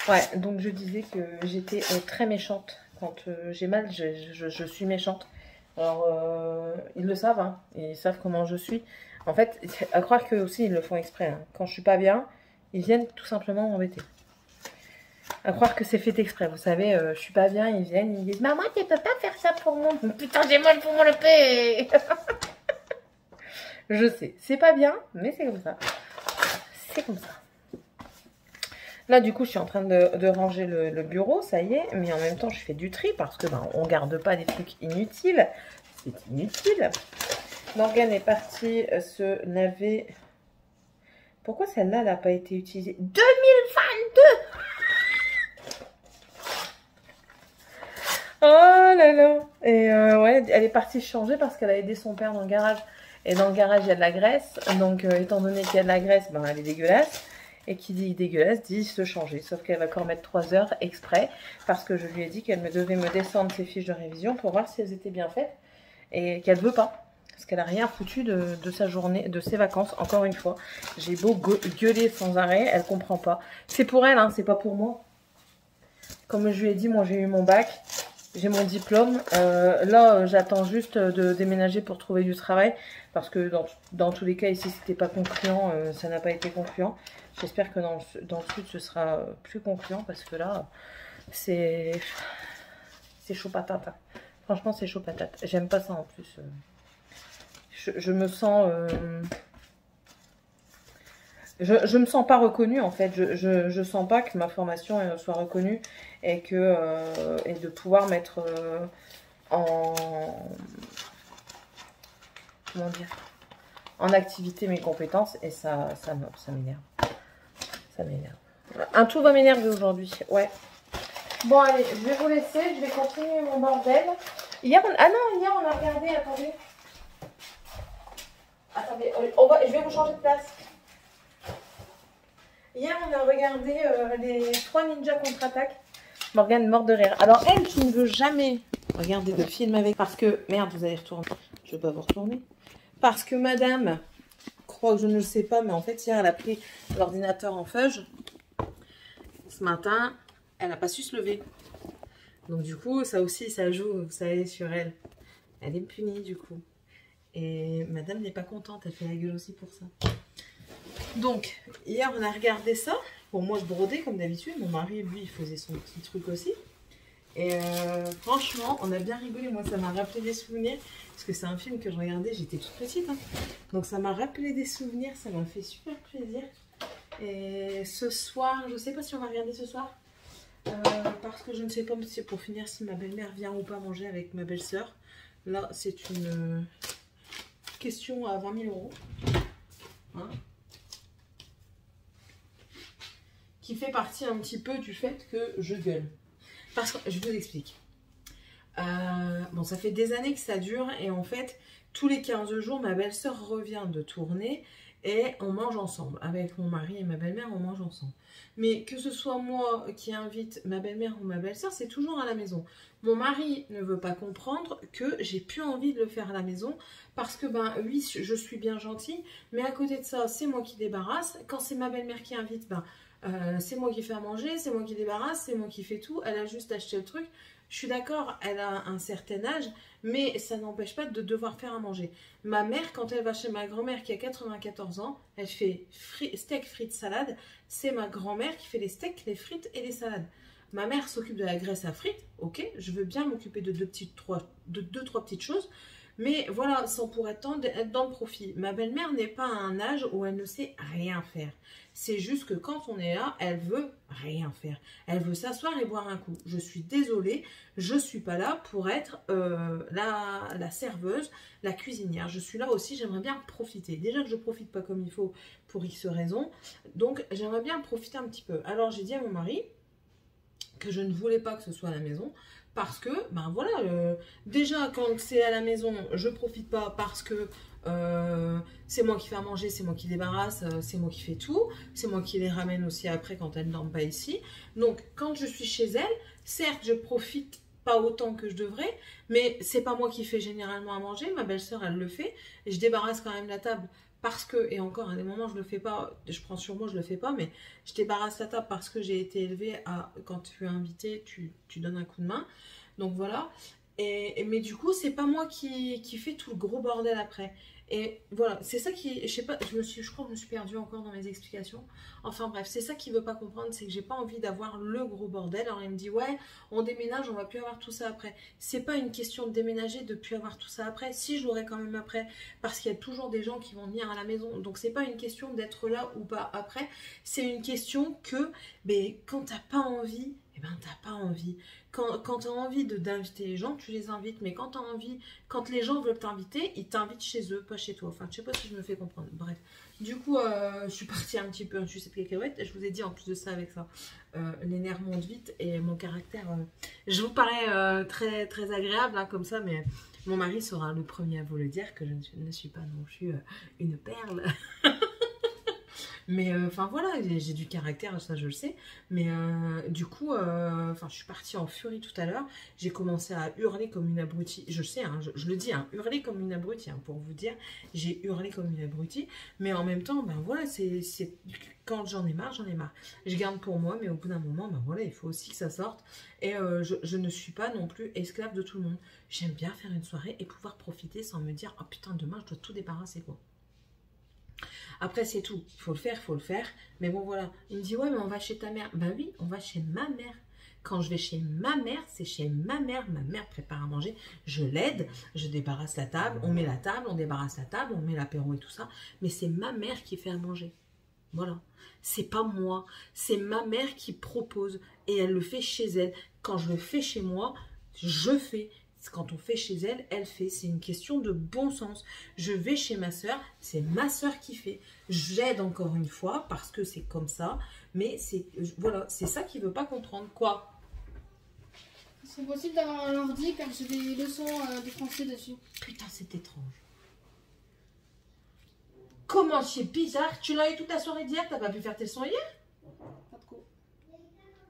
Ouais, donc je disais que j'étais très méchante. Quand j'ai mal, je suis méchante. Alors, ils le savent, hein. Ils savent comment je suis. En fait, à croire qu'eux aussi, ils le font exprès. Hein. Quand je suis pas bien, ils viennent tout simplement m'embêter. À croire que c'est fait exprès. Vous savez, je suis pas bien, ils viennent, ils disent « Maman, tu peux pas faire ça pour moi ?» Putain, j'ai mal pour mon paix. Je sais, c'est pas bien, mais c'est comme ça. C'est comme ça. Là, du coup, je suis en train de ranger le bureau, ça y est. Mais en même temps, je fais du tri parce que ben, on garde pas des trucs inutiles. C'est inutile. Morgane est partie se laver. Pourquoi celle-là, elle n'a pas été utilisée? 2022! Oh là là! Et ouais, elle est partie changer parce qu'elle a aidé son père dans le garage. Et dans le garage, il y a de la graisse. Donc, étant donné qu'il y a de la graisse, ben, elle est dégueulasse. Et qui dit dégueulasse dit se changer. Sauf qu'elle va encore mettre 3 heures exprès. Parce que je lui ai dit qu'elle devait me descendre ses fiches de révision pour voir si elles étaient bien faites. Et qu'elle ne veut pas. Parce qu'elle n'a rien foutu de sa journée, de ses vacances. Encore une fois, j'ai beau gueuler sans arrêt, elle ne comprend pas. C'est pour elle, hein, c'est pas pour moi. Comme je lui ai dit, moi j'ai eu mon bac. J'ai mon diplôme. Là, j'attends juste de déménager pour trouver du travail. Parce que dans tous les cas, ici, c'était pas concluant. Ça n'a pas été concluant. J'espère que dans le sud, ce sera plus concluant. Parce que là, c'est chaud patate. Hein. Franchement, c'est chaud patate. J'aime pas ça en plus. Je me sens... Je me sens pas reconnue en fait, je sens pas que ma formation soit reconnue et que et de pouvoir mettre en comment dire en activité mes compétences et ça m'énerve. Ça m'énerve. Un tout va m'énerver aujourd'hui, ouais. Bon allez, je vais vous laisser, je vais continuer mon bordel. Hier on a regardé, attendez. Attendez, je vais vous changer de place. Hier, on a regardé les 3 ninjas contre-attaque. Morgane morte de rire. Alors, elle qui ne veut jamais regarder de film avec... Parce que... Merde, vous allez retourner. Je ne vais pas vous retourner. Parce que madame croit que je ne le sais pas, mais en fait, hier, elle a pris l'ordinateur en feuge. Ce matin, elle n'a pas su se lever. Donc, du coup, ça aussi, ça joue, vous savez, sur elle. Elle est punie, du coup. Et madame n'est pas contente. Elle fait la gueule aussi pour ça. Donc, hier, on a regardé ça. Bon, moi, je brodais comme d'habitude. Mon mari, lui, il faisait son petit truc aussi. Et franchement, on a bien rigolé. Moi, ça m'a rappelé des souvenirs. Parce que c'est un film que je regardais. J'étais toute petite. Hein. Donc, ça m'a rappelé des souvenirs. Ça m'a fait super plaisir. Et ce soir, je ne sais pas si on va regarder ce soir. Parce que je ne sais pas pour finir si ma belle-mère vient ou pas manger avec ma belle-sœur. Là, c'est une question à 20 000 €. Hein, qui fait partie un petit peu du fait que je gueule. Parce que, je vous explique. Bon, ça fait des années que ça dure et en fait, tous les 15 jours, ma belle-sœur revient de tourner et on mange ensemble. Avec mon mari et ma belle-mère, on mange ensemble. Mais que ce soit moi qui invite ma belle-mère ou ma belle-sœur, c'est toujours à la maison. Mon mari ne veut pas comprendre que j'ai plus envie de le faire à la maison parce que, ben oui, je suis bien gentille, mais à côté de ça, c'est moi qui débarrasse. Quand c'est ma belle-mère qui invite, ben... c'est moi qui fais à manger, c'est moi qui débarrasse, c'est moi qui fais tout. Elle a juste acheté le truc. Je suis d'accord, elle a un certain âge, mais ça n'empêche pas de devoir faire à manger. Ma mère, quand elle va chez ma grand-mère qui a 94 ans, elle fait steak, frites, salade. C'est ma grand-mère qui fait les steaks, les frites et les salades. Ma mère s'occupe de la graisse à frites, ok, je veux bien m'occuper de deux, trois petites choses. Mais voilà, sans pour être dans le profit. Ma belle-mère n'est pas à un âge où elle ne sait rien faire. C'est juste que quand on est là, elle veut rien faire. Elle veut s'asseoir et boire un coup. Je suis désolée, je ne suis pas là pour être la serveuse, la cuisinière. Je suis là aussi, j'aimerais bien profiter. Déjà que je ne profite pas comme il faut pour X raisons. Donc, j'aimerais bien profiter un petit peu. Alors, j'ai dit à mon mari que je ne voulais pas que ce soit à la maison. Parce que, ben voilà, déjà quand c'est à la maison, je profite pas parce que C'est moi qui fais à manger, c'est moi qui débarrasse, c'est moi qui fais tout. C'est moi qui les ramène aussi après quand elles ne dorment pas ici. Donc, quand je suis chez elles, certes, je profite pas autant que je devrais, mais c'est pas moi qui fais généralement à manger. Ma belle-sœur, elle le fait. Et je débarrasse quand même la table parce que, et encore à des moments, je le fais pas, je prends sur moi, je le fais pas, mais je débarrasse la table parce que j'ai été élevée à, quand tu es invité, tu donnes un coup de main. Donc voilà. Mais du coup, c'est pas moi qui fais tout le gros bordel après. Et voilà, c'est ça qui, je sais pas, je crois que je me suis perdue encore dans mes explications. Enfin bref, c'est ça qu'il veut pas comprendre, c'est que j'ai pas envie d'avoir le gros bordel. Alors il me dit, ouais, on déménage, on va plus avoir tout ça après. C'est pas une question de déménager, de plus avoir tout ça après. Si, je l'aurai quand même après, parce qu'il y a toujours des gens qui vont venir à la maison. Donc c'est pas une question d'être là ou pas après. C'est une question que, ben, quand t'as pas envie, eh ben t'as pas envie. Quand tu as envie d'inviter les gens, tu les invites. Mais quand tu as envie, quand les gens veulent t'inviter, ils t'invitent chez eux, pas chez toi. Enfin, je sais pas si je me fais comprendre. Bref. Du coup, je suis partie un petit peu en sucette cacahuète. Je vous ai dit en plus de ça, avec ça, les nerfs montent vite et mon caractère, je vous parais très, très agréable hein, comme ça, mais mon mari sera le premier à vous le dire que je ne suis pas non plus une perle. Mais enfin voilà, j'ai du caractère, ça je le sais. Mais du coup, enfin je suis partie en furie tout à l'heure. J'ai commencé à hurler comme une abrutie. Je sais, hein, je le dis, hein, hurler comme une abrutie, hein, pour vous dire. J'ai hurlé comme une abrutie. Mais en même temps, ben voilà, c'est quand j'en ai marre, j'en ai marre. Je garde pour moi, mais au bout d'un moment, ben voilà, il faut aussi que ça sorte. Et je ne suis pas non plus esclave de tout le monde. J'aime bien faire une soirée et pouvoir profiter sans me dire, oh putain, demain je dois tout débarrasser quoi. Après, c'est tout. Il faut le faire, il faut le faire. Mais bon, voilà. Il me dit, ouais, mais on va chez ta mère. Ben oui, on va chez ma mère. Quand je vais chez ma mère, c'est chez ma mère. Ma mère prépare à manger. Je l'aide. Je débarrasse la table. On met la table, on débarrasse la table. On met l'apéro et tout ça. Mais c'est ma mère qui fait à manger. Voilà. C'est pas moi. C'est ma mère qui propose. Et elle le fait chez elle. Quand je le fais chez moi, je fais. Quand on fait chez elle, elle fait. C'est une question de bon sens. Je vais chez ma soeur, c'est ma soeur qui fait. J'aide encore une fois parce que c'est comme ça. Mais c'est voilà, c'est ça qu'il ne veut pas comprendre. Quoi? C'est possible d'avoir un ordi car j'ai des leçons de français dessus. Putain, c'est étrange. Comment c'est bizarre? Tu l'as eu toute la soirée d'hier, t'as pas pu faire tes leçons hier? Pas de co.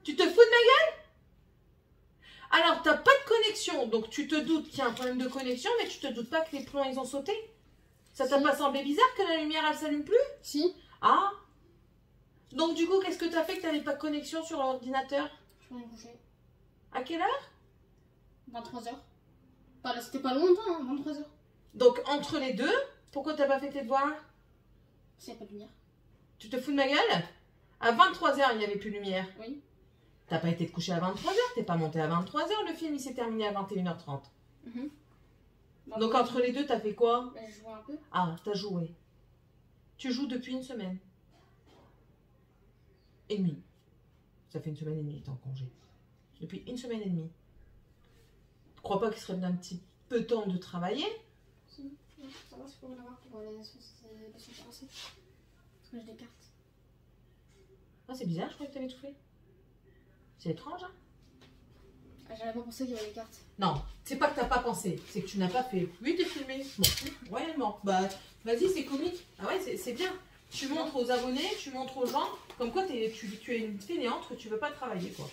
Tu te fous de ma gueule? Alors, t'as pas de connexion, donc tu te doutes qu'il y a un problème de connexion, mais tu te doutes pas que les plombs, ils ont sauté? Ça t'a pas semblé bizarre que la lumière, elle s'allume plus? Si. Ah. Donc, du coup, qu'est-ce que t'as fait que t'avais pas de connexion sur l'ordinateur? Je vais me coucher. À quelle heure? 23h. Bah, c'était pas longtemps, hein, 23h. Donc, entre les deux, pourquoi t'as pas fait tes devoirs? S'il n'y a pas de lumière. Tu te fous de ma gueule? À 23h, il n'y avait plus de lumière. Oui. T'as pas été te coucher à 23h, t'es pas monté à 23h, le film il s'est terminé à 21h30. Bah, Donc bah, entre les deux, t'as fait quoi? bah, je jouais un peu. Ah, t'as joué. Tu joues depuis une semaine. Et demie. Ça fait une semaine et demie que t'es en congé. Depuis une semaine et demie. Tu crois pas qu'il serait un petit peu temps de travailler? Si. Non, ça va, c'est pour l'avoir pour les leçons de français. Parce que j'ai des cartes. Ah, c'est bizarre, je croyais que t'avais tout fait. C'est étrange, hein? Ah, j'avais pas pensé qu'il y avait des cartes. Non, c'est pas que t'as pas pensé, c'est que tu n'as pas fait. Oui, t'es filmé. Bon, royalement. Bah, vas-y, c'est comique. Ah ouais, c'est bien. Tu montres aux abonnés, tu montres aux gens, comme quoi tu es une fainéante, que tu veux pas travailler, quoi.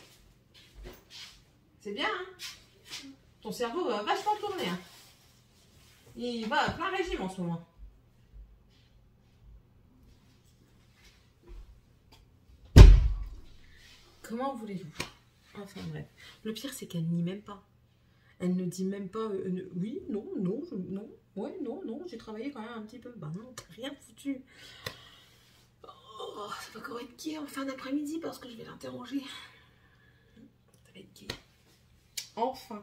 C'est bien, hein? Ton cerveau va vachement tourner, hein? Il va à plein régime en ce moment. Comment voulez-vous? Enfin bref. Le pire, c'est qu'elle nie même pas. Elle ne dit même pas oui, non, non, non, ouais, non, non, j'ai travaillé quand même un petit peu. Bah non, rien foutu. Oh, ça va encore être gai en fin d'après-midi parce que je vais l'interroger. Ça va être gai. Enfin.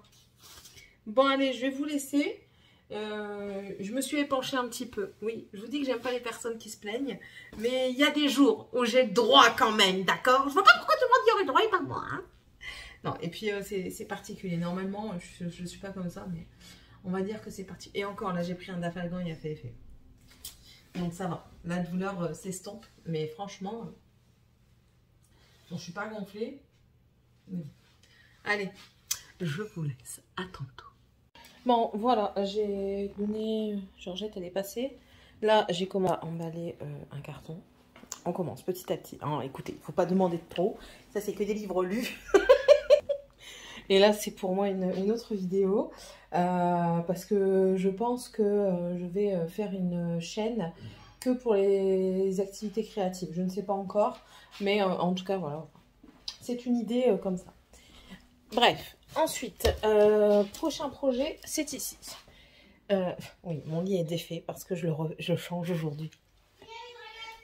Bon, allez, je vais vous laisser. Je me suis épanchée un petit peu. Oui, je vous dis que j'aime pas les personnes qui se plaignent. Mais il y a des jours où j'ai le droit quand même, d'accord? Je vois pas pourquoi tout le monde y aurait le droit et pas moi, hein. Non, et puis c'est particulier. Normalement, je suis pas comme ça, mais on va dire que c'est parti. Et encore, là, j'ai pris un Dafalgan, il a fait effet. Donc ça va. La douleur s'estompe. Mais franchement, bon, je suis pas gonflée. Mais bon. Allez, je vous laisse. À tantôt. Bon, voilà, j'ai donné... Georgette, elle est passée. Là, j'ai commencé à emballer un carton. On commence petit à petit. Hein, écoutez, il ne faut pas demander de trop. Ça, c'est que des livres lus. Et là, c'est pour moi une autre vidéo. Parce que je pense que je vais faire une chaîne que pour les activités créatives. Je ne sais pas encore. Mais en tout cas, voilà. C'est une idée comme ça. Bref. Ensuite, prochain projet, c'est ici. Oui, mon lit est défait parce que je change aujourd'hui.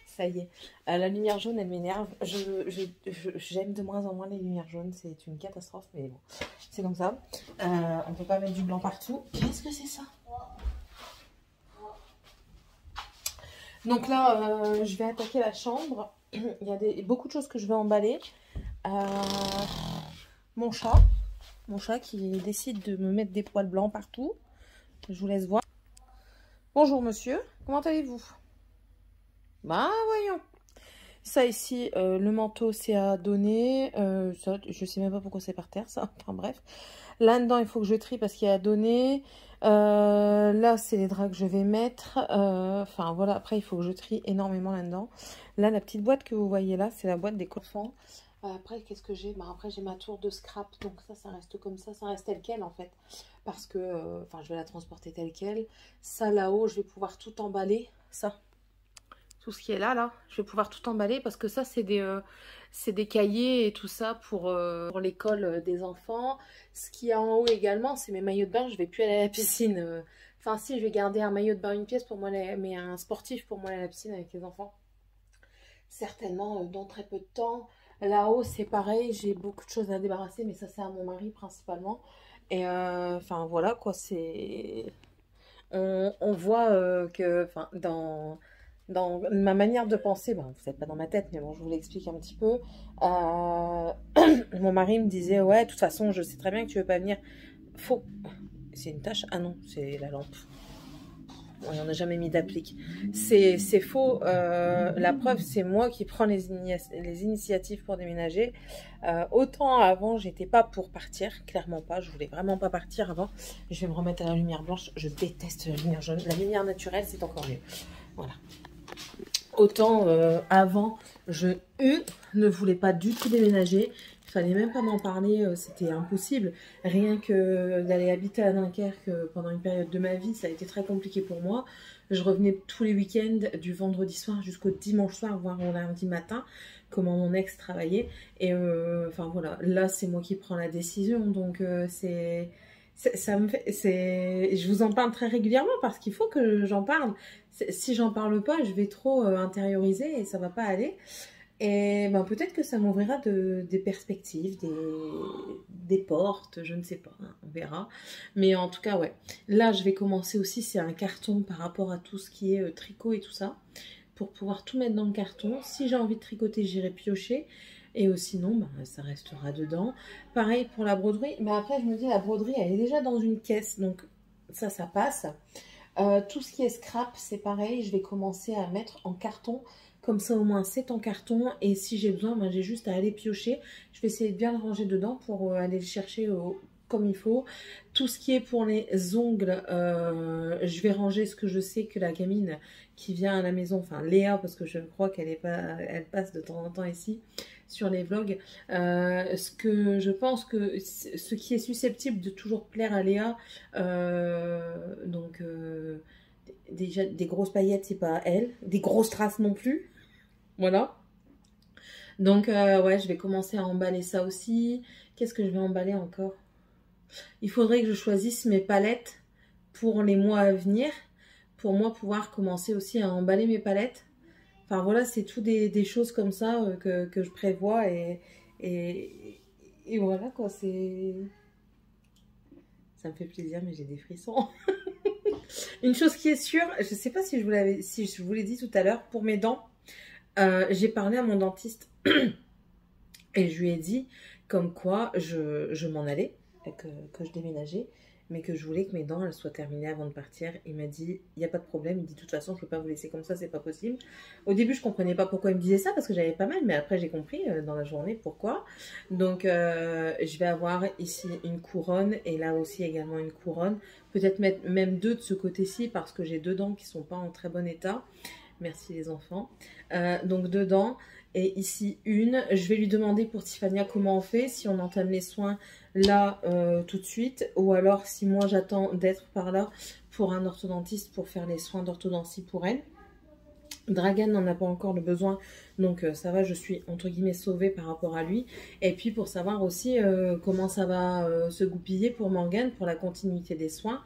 Ça y est. La lumière jaune, elle m'énerve. J'aime de moins en moins les lumières jaunes. C'est une catastrophe, mais bon, c'est comme ça. On ne peut pas mettre du blanc partout. Qu'est-ce que c'est ça? Donc là, je vais attaquer la chambre. Il y a beaucoup de choses que je vais emballer. Mon chat qui décide de me mettre des poils blancs partout. Je vous laisse voir. Bonjour monsieur, comment allez-vous? Bah voyons. Ça ici, le manteau c'est à donner. Ça, je sais même pas pourquoi c'est par terre ça. Enfin bref. Là-dedans il faut que je trie parce qu'il y a à donner. Là c'est les draps que je vais mettre. Enfin voilà, après il faut que je trie énormément là-dedans. Là la petite boîte que vous voyez là, c'est la boîte des coffrants. Après, qu'est-ce que j'ai? Bah, après, j'ai ma tour de scrap. Donc ça reste comme ça reste tel quel en fait. Parce que, enfin, je vais la transporter telle quelle. Ça, là-haut, je vais pouvoir tout emballer. Ça, tout ce qui est là, je vais pouvoir tout emballer. Parce que ça, c'est des cahiers et tout ça pour l'école des enfants. Ce qu'il y a en haut également, c'est mes maillots de bain. Je vais plus aller à la piscine. Enfin, si, je vais garder un maillot de bain, une pièce pour moi, mais un sportif pour moi aller à la piscine avec les enfants. Certainement, dans très peu de temps. Là-haut, c'est pareil, j'ai beaucoup de choses à débarrasser, mais ça, c'est à mon mari principalement. Et enfin, voilà, quoi, c'est... On voit que, enfin, dans ma manière de penser, bon, vous n'êtes pas dans ma tête, mais bon, je vous l'explique un petit peu. Mon mari me disait, ouais, de toute façon, je sais très bien que tu veux pas venir. Faux. C'est une tâche? Ah non, c'est la lampe. Ouais, on n'a jamais mis d'applique. C'est faux. La preuve, c'est moi qui prends les initiatives pour déménager. Autant avant, j'étais pas pour partir. Clairement pas. Je voulais vraiment pas partir avant. Je vais me remettre à la lumière blanche. Je déteste la lumière jaune. La lumière naturelle, c'est encore mieux. Voilà. Autant avant, je ne voulais pas du tout déménager. Il fallait même pas m'en parler, c'était impossible. Rien que d'aller habiter à Dunkerque pendant une période de ma vie, ça a été très compliqué pour moi. Je revenais tous les week-ends, du vendredi soir jusqu'au dimanche soir, voire au lundi matin, comment mon ex travaillait. Et enfin voilà, là c'est moi qui prends la décision, donc ça me fait, je vous en parle très régulièrement parce qu'il faut que j'en parle. Si j'en parle pas, je vais trop intérioriser et ça va pas aller. Et ben peut-être que ça m'ouvrira des perspectives, des portes, je ne sais pas, hein, on verra. Mais en tout cas, ouais. Là, je vais commencer aussi, c'est un carton par rapport à tout ce qui est tricot et tout ça. Pour pouvoir tout mettre dans le carton. Si j'ai envie de tricoter, j'irai piocher. Et sinon, ben, ça restera dedans. Pareil pour la broderie. Mais après, je me dis, la broderie, elle est déjà dans une caisse. Donc ça passe. Tout ce qui est scrap, c'est pareil. Je vais commencer à mettre en carton. Comme ça, au moins, c'est en carton. Et si j'ai besoin, ben, j'ai juste à aller piocher. Je vais essayer de bien le ranger dedans pour aller le chercher comme il faut. Tout ce qui est pour les ongles, je vais ranger ce que je sais que la gamine qui vient à la maison, enfin Léa, parce que je crois qu'elle passe de temps en temps ici sur les vlogs. Ce que je pense que ce qui est susceptible de toujours plaire à Léa, donc déjà des grosses paillettes, c'est pas elle, des grosses traces non plus. Voilà. Donc, ouais, je vais commencer à emballer ça aussi. Qu'est-ce que je vais emballer encore? Il faudrait que je choisisse mes palettes pour les mois à venir. Pour moi, pouvoir commencer aussi à emballer mes palettes. Enfin, voilà, c'est tout des choses comme ça que je prévois. Et voilà, quoi, c'est... Ça me fait plaisir, mais j'ai des frissons. Une chose qui est sûre, je ne sais pas si je vous l'ai dit tout à l'heure, pour mes dents... j'ai parlé à mon dentiste et je lui ai dit comme quoi je m'en allais, que je déménageais mais que je voulais que mes dents elles soient terminées avant de partir. Il m'a dit, il n'y a pas de problème. Il dit, de toute façon, je ne peux pas vous laisser comme ça, c'est pas possible. Au début, je ne comprenais pas pourquoi il me disait ça, parce que j'avais pas mal, mais après, j'ai compris dans la journée pourquoi. Donc, je vais avoir ici une couronne, et là aussi également une couronne. Peut-être mettre même 2 de ce côté-ci, parce que j'ai 2 dents qui ne sont pas en très bon état. Merci les enfants. Donc, 2 dents. Et ici une, je vais lui demander pour Tiffania comment on fait, si on entame les soins là tout de suite, ou alors si moi j'attends d'être par là pour un orthodontiste pour faire les soins d'orthodontie pour elle. Dragan n'en a pas encore le besoin, donc ça va, je suis entre guillemets sauvée par rapport à lui. Et puis pour savoir aussi comment ça va se goupiller pour Morgane, pour la continuité des soins.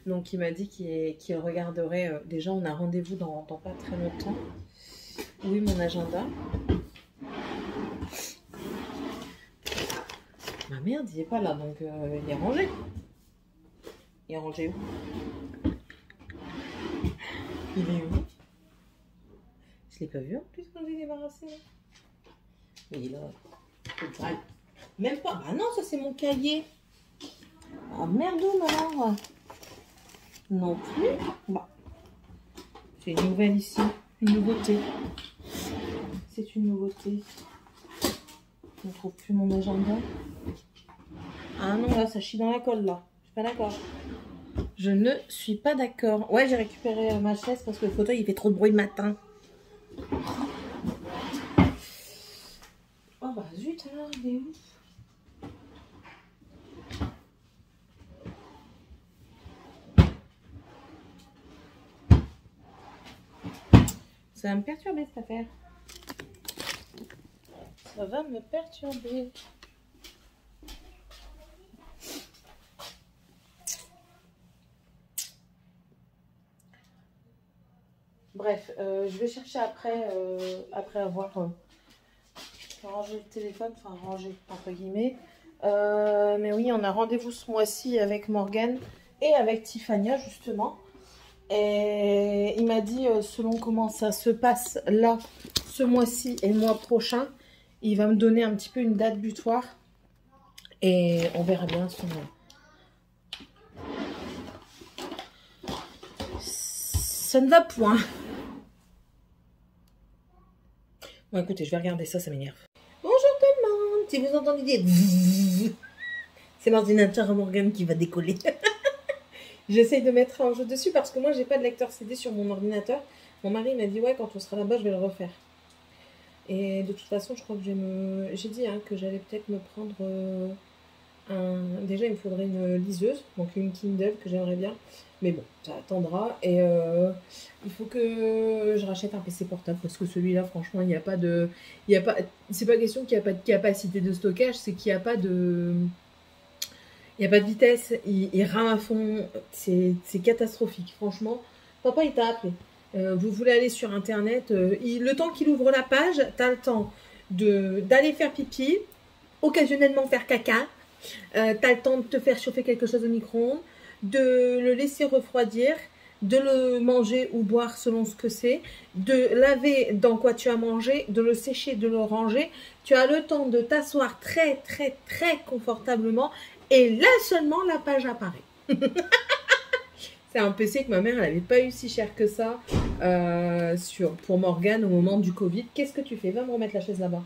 Donc il m'a dit qu'il regarderait, déjà on a rendez-vous dans pas très longtemps. Oui, mon agenda. Ma merde, il est pas là, donc il est rangé. Il est rangé où? Il est où? Je l'ai pas vu en plus quand j'ai débarrassé. Mais il est là. Même pas. Bah non, ça c'est mon cahier. Ah merde, alors. Non plus. Bah. C'est une nouvelle ici. Une nouveauté. C'est une nouveauté. Je ne trouve plus mon agenda. Ah non, là, ça chie dans la colle, là. Je suis pas d'accord. Je ne suis pas d'accord. Ouais, j'ai récupéré ma chaise parce que le fauteuil, il fait trop de bruit le matin. Oh bah zut, alors, il est où? Ça va me perturber, cette affaire. Ça va me perturber. Bref, je vais chercher après, après avoir rangé le téléphone, enfin rangé entre guillemets. Mais oui, on a rendez-vous ce mois-ci avec Morgane et avec Tiffania justement. Et il m'a dit, selon comment ça se passe là, ce mois-ci et le mois prochain, il va me donner un petit peu une date butoir. Et on verra bien son... Ça ne va point. Bon, écoutez, je vais regarder ça, ça m'énerve. Bonjour tout le monde. Si vous entendez des... C'est l'ordinateur à Morgane qui va décoller. J'essaye de mettre un jeu dessus parce que moi, j'ai pas de lecteur CD sur mon ordinateur. Mon mari m'a dit, ouais, quand on sera là-bas, je vais le refaire. Et de toute façon, je crois que j'ai dit que j'allais peut-être me prendre Déjà, il me faudrait une liseuse, donc une Kindle que j'aimerais bien. Mais bon, ça attendra. Et il faut que je rachète un PC portable parce que celui-là, franchement, il n'y a pas de... C'est pas question qu'il n'y a pas de capacité de stockage, c'est qu'il n'y a pas de... Il n'y a pas de vitesse, il rame à fond, c'est catastrophique. Franchement, papa, il t'a appelé. Vous voulez aller sur Internet, le temps qu'il ouvre la page, tu as le temps d'aller faire pipi, occasionnellement faire caca, tu as le temps de te faire chauffer quelque chose au micro-ondes, de le laisser refroidir, de le manger ou boire selon ce que c'est, de laver dans quoi tu as mangé, de le sécher, de le ranger. Tu as le temps de t'asseoir très, très, très confortablement. Et là seulement, la page apparaît. C'est un PC que ma mère, elle n'avait pas eu si cher que ça pour Morgane au moment du Covid. Qu'est-ce que tu fais? Va me remettre la chaise là-bas.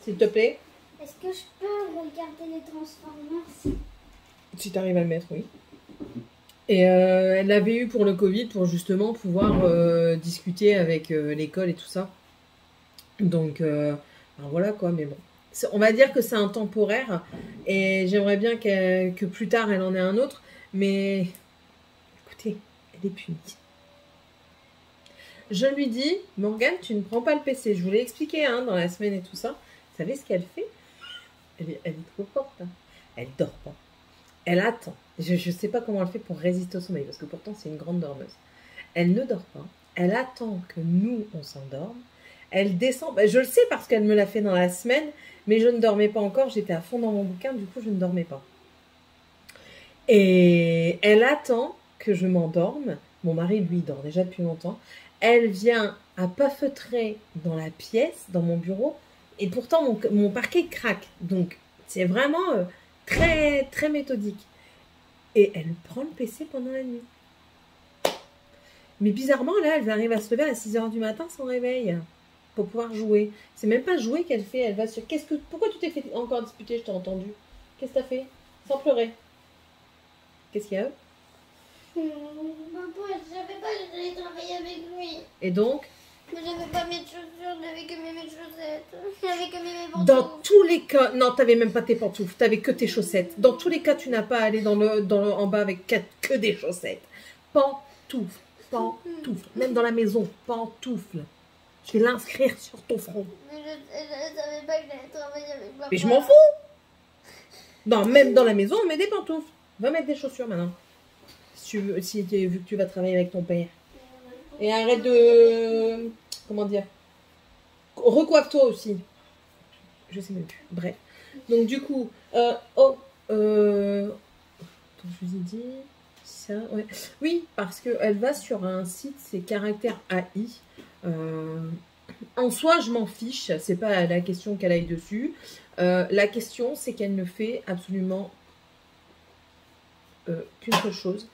S'il te plaît. Est-ce que je peux regarder les Transformers? Si tu arrives à le mettre, oui. Et elle l'avait eu pour le Covid, pour justement pouvoir discuter avec l'école et tout ça. Donc, voilà quoi, mais bon. On va dire que c'est un temporaire et j'aimerais bien que plus tard elle en ait un autre, mais écoutez, elle est punie. Je lui dis, Morgane, tu ne prends pas le PC. Je vous l'ai expliqué dans la semaine et tout ça. Vous savez ce qu'elle fait? Elle est trop forte. Hein. Elle dort pas. Elle attend. Je ne sais pas comment elle fait pour résister au sommeil, parce que pourtant c'est une grande dormeuse. Elle ne dort pas. Elle attend que nous, on s'endorme. Elle descend. Ben, je le sais parce qu'elle me l'a fait dans la semaine, mais je ne dormais pas encore. J'étais à fond dans mon bouquin, du coup, je ne dormais pas. Et elle attend que je m'endorme. Mon mari, lui, dort déjà depuis longtemps. Elle vient à paffeutrer dans la pièce, dans mon bureau, et pourtant, mon parquet craque. Donc, c'est vraiment très, très méthodique. Et elle prend le PC pendant la nuit. Mais bizarrement, là, elle arrive à se lever à 6 h du matin sans réveil. Pour pouvoir jouer. C'est même pas jouer qu'elle fait. Elle va sur... Pourquoi tu t'es fait encore disputer? Je t'ai entendu. Qu'est-ce que t'as fait? Sans pleurer. Qu'est-ce qu'il y a? Papa, je savais pas que j'allais travailler avec lui. Et donc? Mais j'avais pas mes chaussures, j'avais que mes chaussettes. J'avais que mes pantoufles. Dans tous les cas, non, t'avais même pas tes pantoufles, t'avais que tes chaussettes. Dans tous les cas, tu n'as pas à aller en bas avec que des chaussettes. Pantoufles, pantoufles. Même dans la maison, pantoufles. Je vais l'inscrire sur ton front. Mais je savais pas que j'allais travailler avec papa. Mais je m'en fous. Non, même dans la maison, on met des pantoufles. Va mettre des chaussures maintenant. Si tu vu que tu vas travailler avec ton père. Et arrête de... Comment dire? Recoiffe-toi aussi. Je sais même plus. Bref. Donc du coup... Attends, je vous ai dit... Ça, ouais. Oui, parce qu'elle va sur un site, c'est Caractère AI. En soi, je m'en fiche. C'est pas la question qu'elle aille dessus. La question, c'est qu'elle ne fait absolument qu'une seule chose.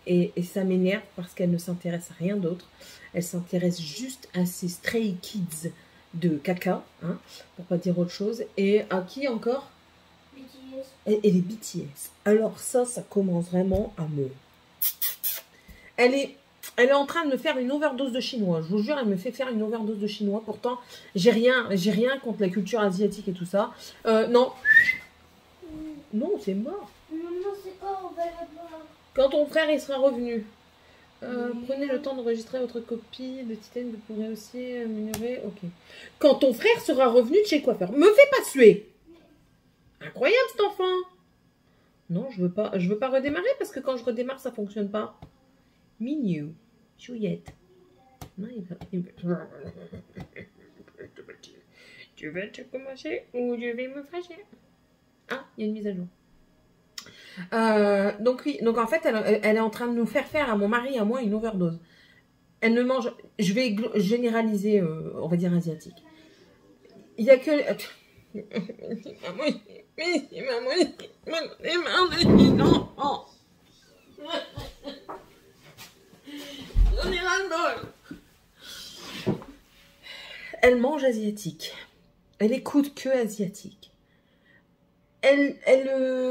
Et ça m'énerve parce qu'elle ne s'intéresse à rien d'autre. Elle s'intéresse juste à ces stray kids de caca, hein, pour pas dire autre chose. Et à qui encore? BTS. Et les BTS. Alors ça commence vraiment à me... Elle est en train de me faire une overdose de chinois. Je vous jure, elle me fait faire une overdose de chinois. Pourtant, j'ai rien contre la culture asiatique et tout ça. Non. Non, c'est mort. Maman, c'est quoi? On va le voir. Quand ton frère il sera revenu, prenez le temps d'enregistrer votre copie de Titane. Vous pourrez aussi améliorer. Ok. Quand ton frère sera revenu de chez le coiffeur, me fais pas suer. Incroyable cet enfant. Non, je veux pas redémarrer parce que quand je redémarre, ça fonctionne pas. Mignon, chouillette. Non, Tu vas te commencer ou je vais me fâcher. Ah, il y a une mise à jour. Donc oui, donc en fait, elle est en train de nous faire à mon mari et à moi une overdose. Elle ne mange, je vais généraliser, on va dire asiatique. Il y a que... Elle mange asiatique. Elle écoute que asiatique.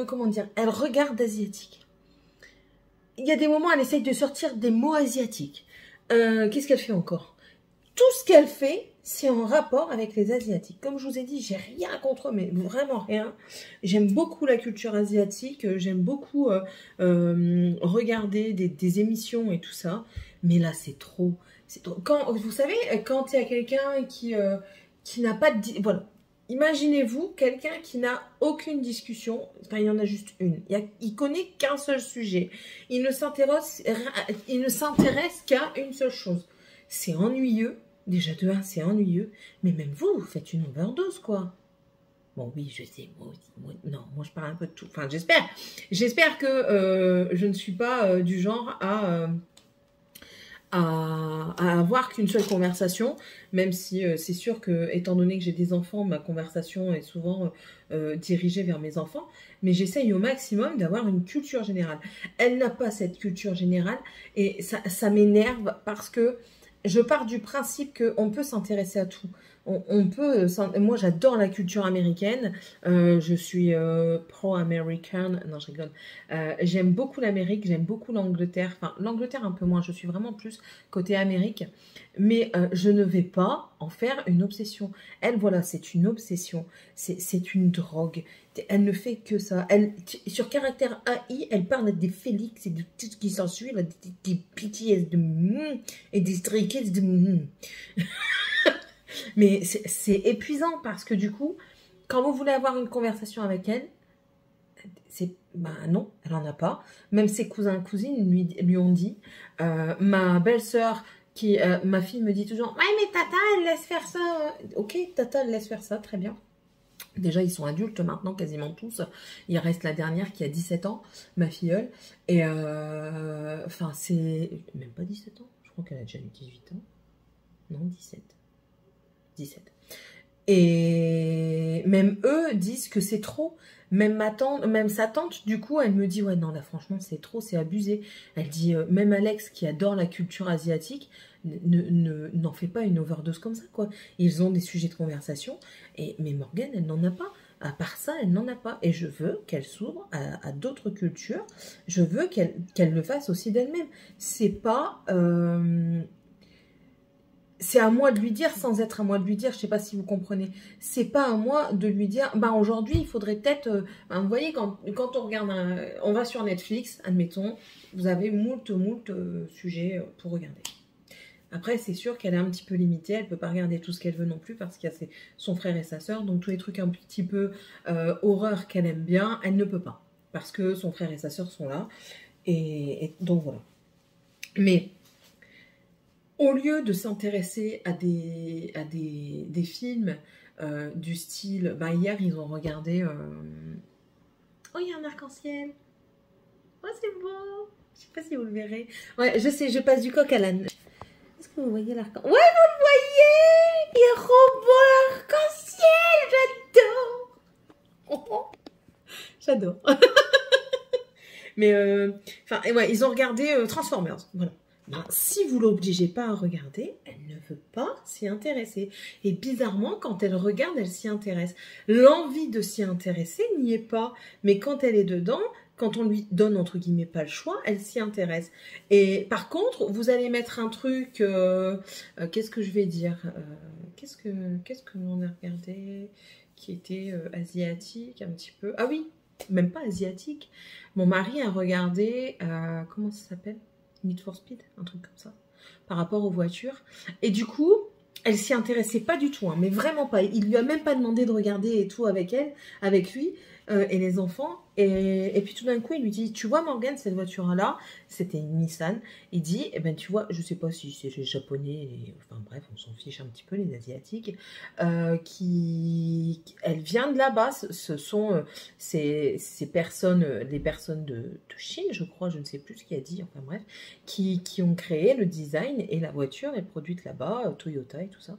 Comment dire, elle regarde asiatique. Il y a des moments, elle essaye de sortir des mots asiatiques. Qu'est-ce qu'elle fait encore? Tout ce qu'elle fait, c'est en rapport avec les Asiatiques. Comme je vous ai dit, j'ai rien contre eux, mais vraiment rien. J'aime beaucoup la culture asiatique, j'aime beaucoup regarder des émissions et tout ça. Mais là, c'est trop. Quand, vous savez, quand il y a quelqu'un qui n'a pas de... Voilà. Imaginez-vous quelqu'un qui n'a aucune discussion, enfin il y en a juste une, il connaît qu'un seul sujet, il ne s'intéresse qu'à une seule chose. C'est ennuyeux, déjà de un c'est ennuyeux, mais même vous faites une overdose quoi. Bon oui je sais, moi je parle un peu de tout, enfin j'espère que je ne suis pas du genre à avoir qu'une seule conversation, même si c'est sûr que, étant donné que j'ai des enfants, ma conversation est souvent dirigée vers mes enfants, mais j'essaye au maximum d'avoir une culture générale. Elle n'a pas cette culture générale et ça m'énerve parce que je pars du principe qu'on peut s'intéresser à tout. On peut, moi j'adore la culture américaine, je suis pro-américaine, non je rigole, j'aime beaucoup l'Amérique, j'aime beaucoup l'Angleterre, enfin l'Angleterre un peu moins, je suis vraiment plus côté Amérique, mais je ne vais pas en faire une obsession. Elle voilà, c'est une obsession, c'est une drogue, elle ne fait que ça. Sur Caractère AI, elle parle des Félix et de tout ce qui s'ensuit, des PTS et des Stray Kids de Mais c'est épuisant parce que du coup, quand vous voulez avoir une conversation avec elle, bah non, elle n'en a pas. Même ses cousins et cousines lui ont dit. Ma belle-sœur, ma fille me dit toujours « Ouais, mais Tata, elle laisse faire ça. » Ok, Tata, elle laisse faire ça, très bien. Déjà, ils sont adultes maintenant, quasiment tous. Il reste la dernière qui a 17 ans, ma filleule. Et enfin, c'est... Même pas 17 ans, je crois qu'elle a déjà eu 18 ans. Non, 17. Et même eux disent que c'est trop. Même sa tante, du coup, elle me dit, ouais, non, là, franchement, c'est trop, c'est abusé. Elle dit, même Alex, qui adore la culture asiatique, n'en fait pas une overdose comme ça, quoi. Ils ont des sujets de conversation, mais Morgane, elle n'en a pas. À part ça, elle n'en a pas. Et je veux qu'elle s'ouvre à d'autres cultures. Je veux qu'elle le fasse aussi d'elle-même. C'est pas... c'est à moi de lui dire sans être à moi de lui dire, je sais pas si vous comprenez. C'est pas à moi de lui dire, bah aujourd'hui il faudrait peut-être, vous voyez quand on regarde, on va sur Netflix, admettons, vous avez moult sujets pour regarder. Après c'est sûr qu'elle est un petit peu limitée, elle peut pas regarder tout ce qu'elle veut non plus parce qu'il y a son frère et sa sœur, donc tous les trucs un petit peu horreur qu'elle aime bien, elle ne peut pas. Parce que son frère et sa sœur sont là, et donc voilà. Mais... au lieu de s'intéresser à des films du style... Bah, hier, ils ont regardé... Oh, il y a un arc-en-ciel. Oh, c'est beau. Je sais pas si vous le verrez. Ouais, je sais, je passe du coq à l'âne. Est-ce que vous voyez l'arc-en-ciel? Ouais, vous le voyez. Il est trop beau, l'arc-en-ciel. J'adore. J'adore. Mais, enfin, ouais, ils ont regardé Transformers. Voilà. Ben, si vous l'obligez pas à regarder, elle ne veut pas s'y intéresser. Et bizarrement, quand elle regarde, elle s'y intéresse. L'envie de s'y intéresser n'y est pas. Mais quand elle est dedans, quand on lui donne, entre guillemets, pas le choix, elle s'y intéresse. Et par contre, vous allez mettre un truc... qu'est-ce que je vais dire Qu'est-ce que l'on a regardé qui était asiatique un petit peu? Ah oui, même pas asiatique. Mon mari a regardé... comment ça s'appelle? Need for Speed, un truc comme ça, par rapport aux voitures. Et du coup, elle s'y intéressait pas du tout, hein, mais vraiment pas. Il lui a même pas demandé de regarder et tout avec lui, et les enfants. Et puis tout d'un coup, il lui dit, tu vois Morgane, cette voiture-là, c'était une Nissan. Il dit, eh ben tu vois, je sais pas si c'est les Japonais, enfin bref, on s'en fiche un petit peu, les Asiatiques, elle vient de là-bas. Ce sont ces personnes, les personnes de Chine, je crois, je ne sais plus ce qu'il a dit, enfin bref, qui ont créé le design et la voiture est produite là-bas, Toyota et tout ça.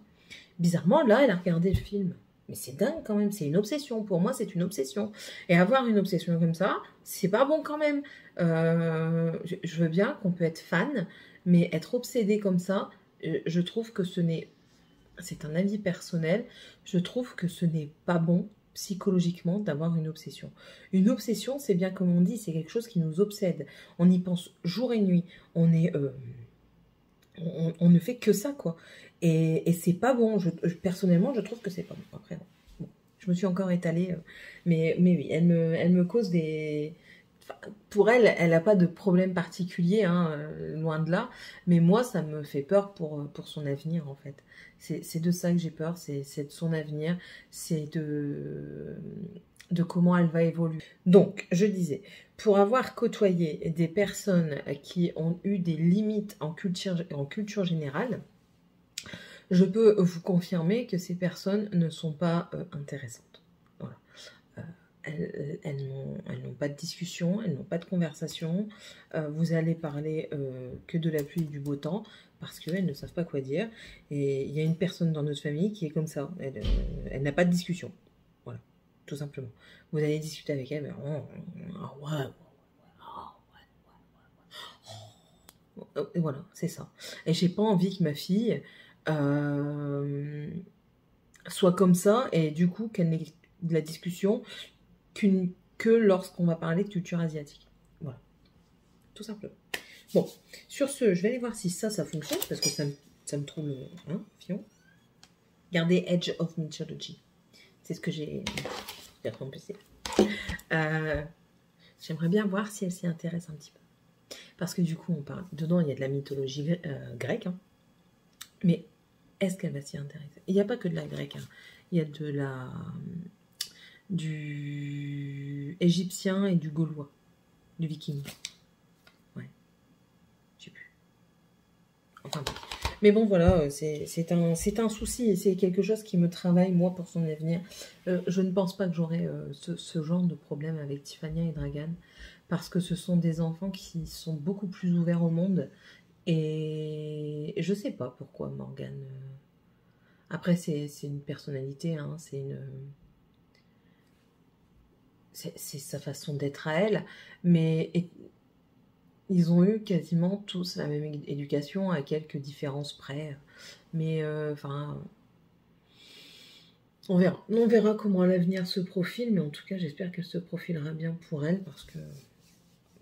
Bizarrement, là, elle a regardé le film. Mais c'est dingue quand même, c'est une obsession. Pour moi, c'est une obsession. Et avoir une obsession comme ça, c'est pas bon quand même. Je veux bien qu'on peut être fan, mais être obsédé comme ça, je trouve que c'est un avis personnel, je trouve que ce n'est pas bon psychologiquement d'avoir une obsession. Une obsession, c'est bien comme on dit, c'est quelque chose qui nous obsède. On y pense jour et nuit. On ne fait que ça, quoi. Et c'est pas bon. Personnellement, je trouve que c'est pas bon. Après, bon, je me suis encore étalée. Mais oui, elle me cause des... Enfin, pour elle, elle n'a pas de problème particulier, hein, loin de là. Mais moi, ça me fait peur pour son avenir, en fait. C'est de ça que j'ai peur. C'est de son avenir. C'est de comment elle va évoluer. Donc, je disais, pour avoir côtoyé des personnes qui ont eu des limites en culture générale, je peux vous confirmer que ces personnes ne sont pas intéressantes. Voilà. Elles n'ont pas de discussion, elles n'ont pas de conversation. Vous allez parler que de la pluie et du beau temps parce qu'elles ne savent pas quoi dire. Et il y a une personne dans notre famille qui est comme ça. Elle n'a pas de discussion. Voilà, tout simplement. Vous allez discuter avec elle, mais et voilà, c'est ça. Et j'ai pas envie que ma fille soit comme ça et du coup qu'elle n'ait de la discussion que lorsqu'on va parler de culture asiatique. Voilà, tout simplement. Bon, sur ce, je vais aller voir si ça fonctionne parce que ça me trouve, hein, fion. Gardez Edge of Mythology. C'est ce que j'ai trompé. J'aimerais bien voir si elle s'y intéresse un petit peu. Parce que du coup, on parle. Dedans, il y a de la mythologie grecque. Hein. Mais est-ce qu'elle va s'y intéresser? Il n'y a pas que de la grecque. Hein. Il y a du égyptien et du gaulois. Du viking. Ouais. Je sais plus. Enfin bon. Mais bon, voilà, c'est un souci et c'est quelque chose qui me travaille, moi, pour son avenir. Je ne pense pas que j'aurai ce genre de problème avec Tiffania et Dragan parce que ce sont des enfants qui sont beaucoup plus ouverts au monde et je sais pas pourquoi Morgane... Après, c'est une personnalité, hein, c'est une... c'est sa façon d'être à elle, mais ils ont eu quasiment tous la même éducation à quelques différences près. Mais enfin, on verra. On verra comment l'avenir se profile, mais en tout cas, j'espère qu'elle se profilera bien pour elle parce que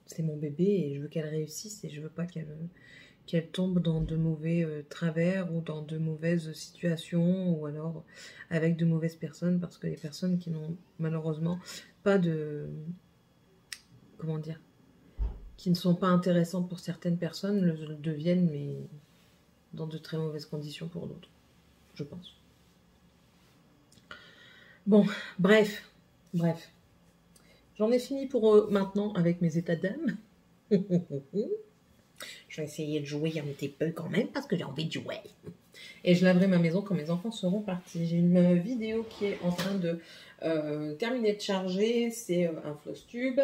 c'est mon bébé et je veux qu'elle réussisse et je veux pas qu'elle tombe dans de mauvais travers ou dans de mauvaises situations ou alors avec de mauvaises personnes parce que les personnes qui n'ont malheureusement pas de... Comment dire, qui ne sont pas intéressantes pour certaines personnes le deviennent, mais dans de très mauvaises conditions pour d'autres, je pense. Bon, bref. J'en ai fini pour maintenant avec mes états d'âme. Je vais essayer de jouer un petit peu quand même parce que j'ai envie de jouer. Et je laverai ma maison quand mes enfants seront partis. J'ai une vidéo qui est en train de terminer de charger. C'est un floss tube.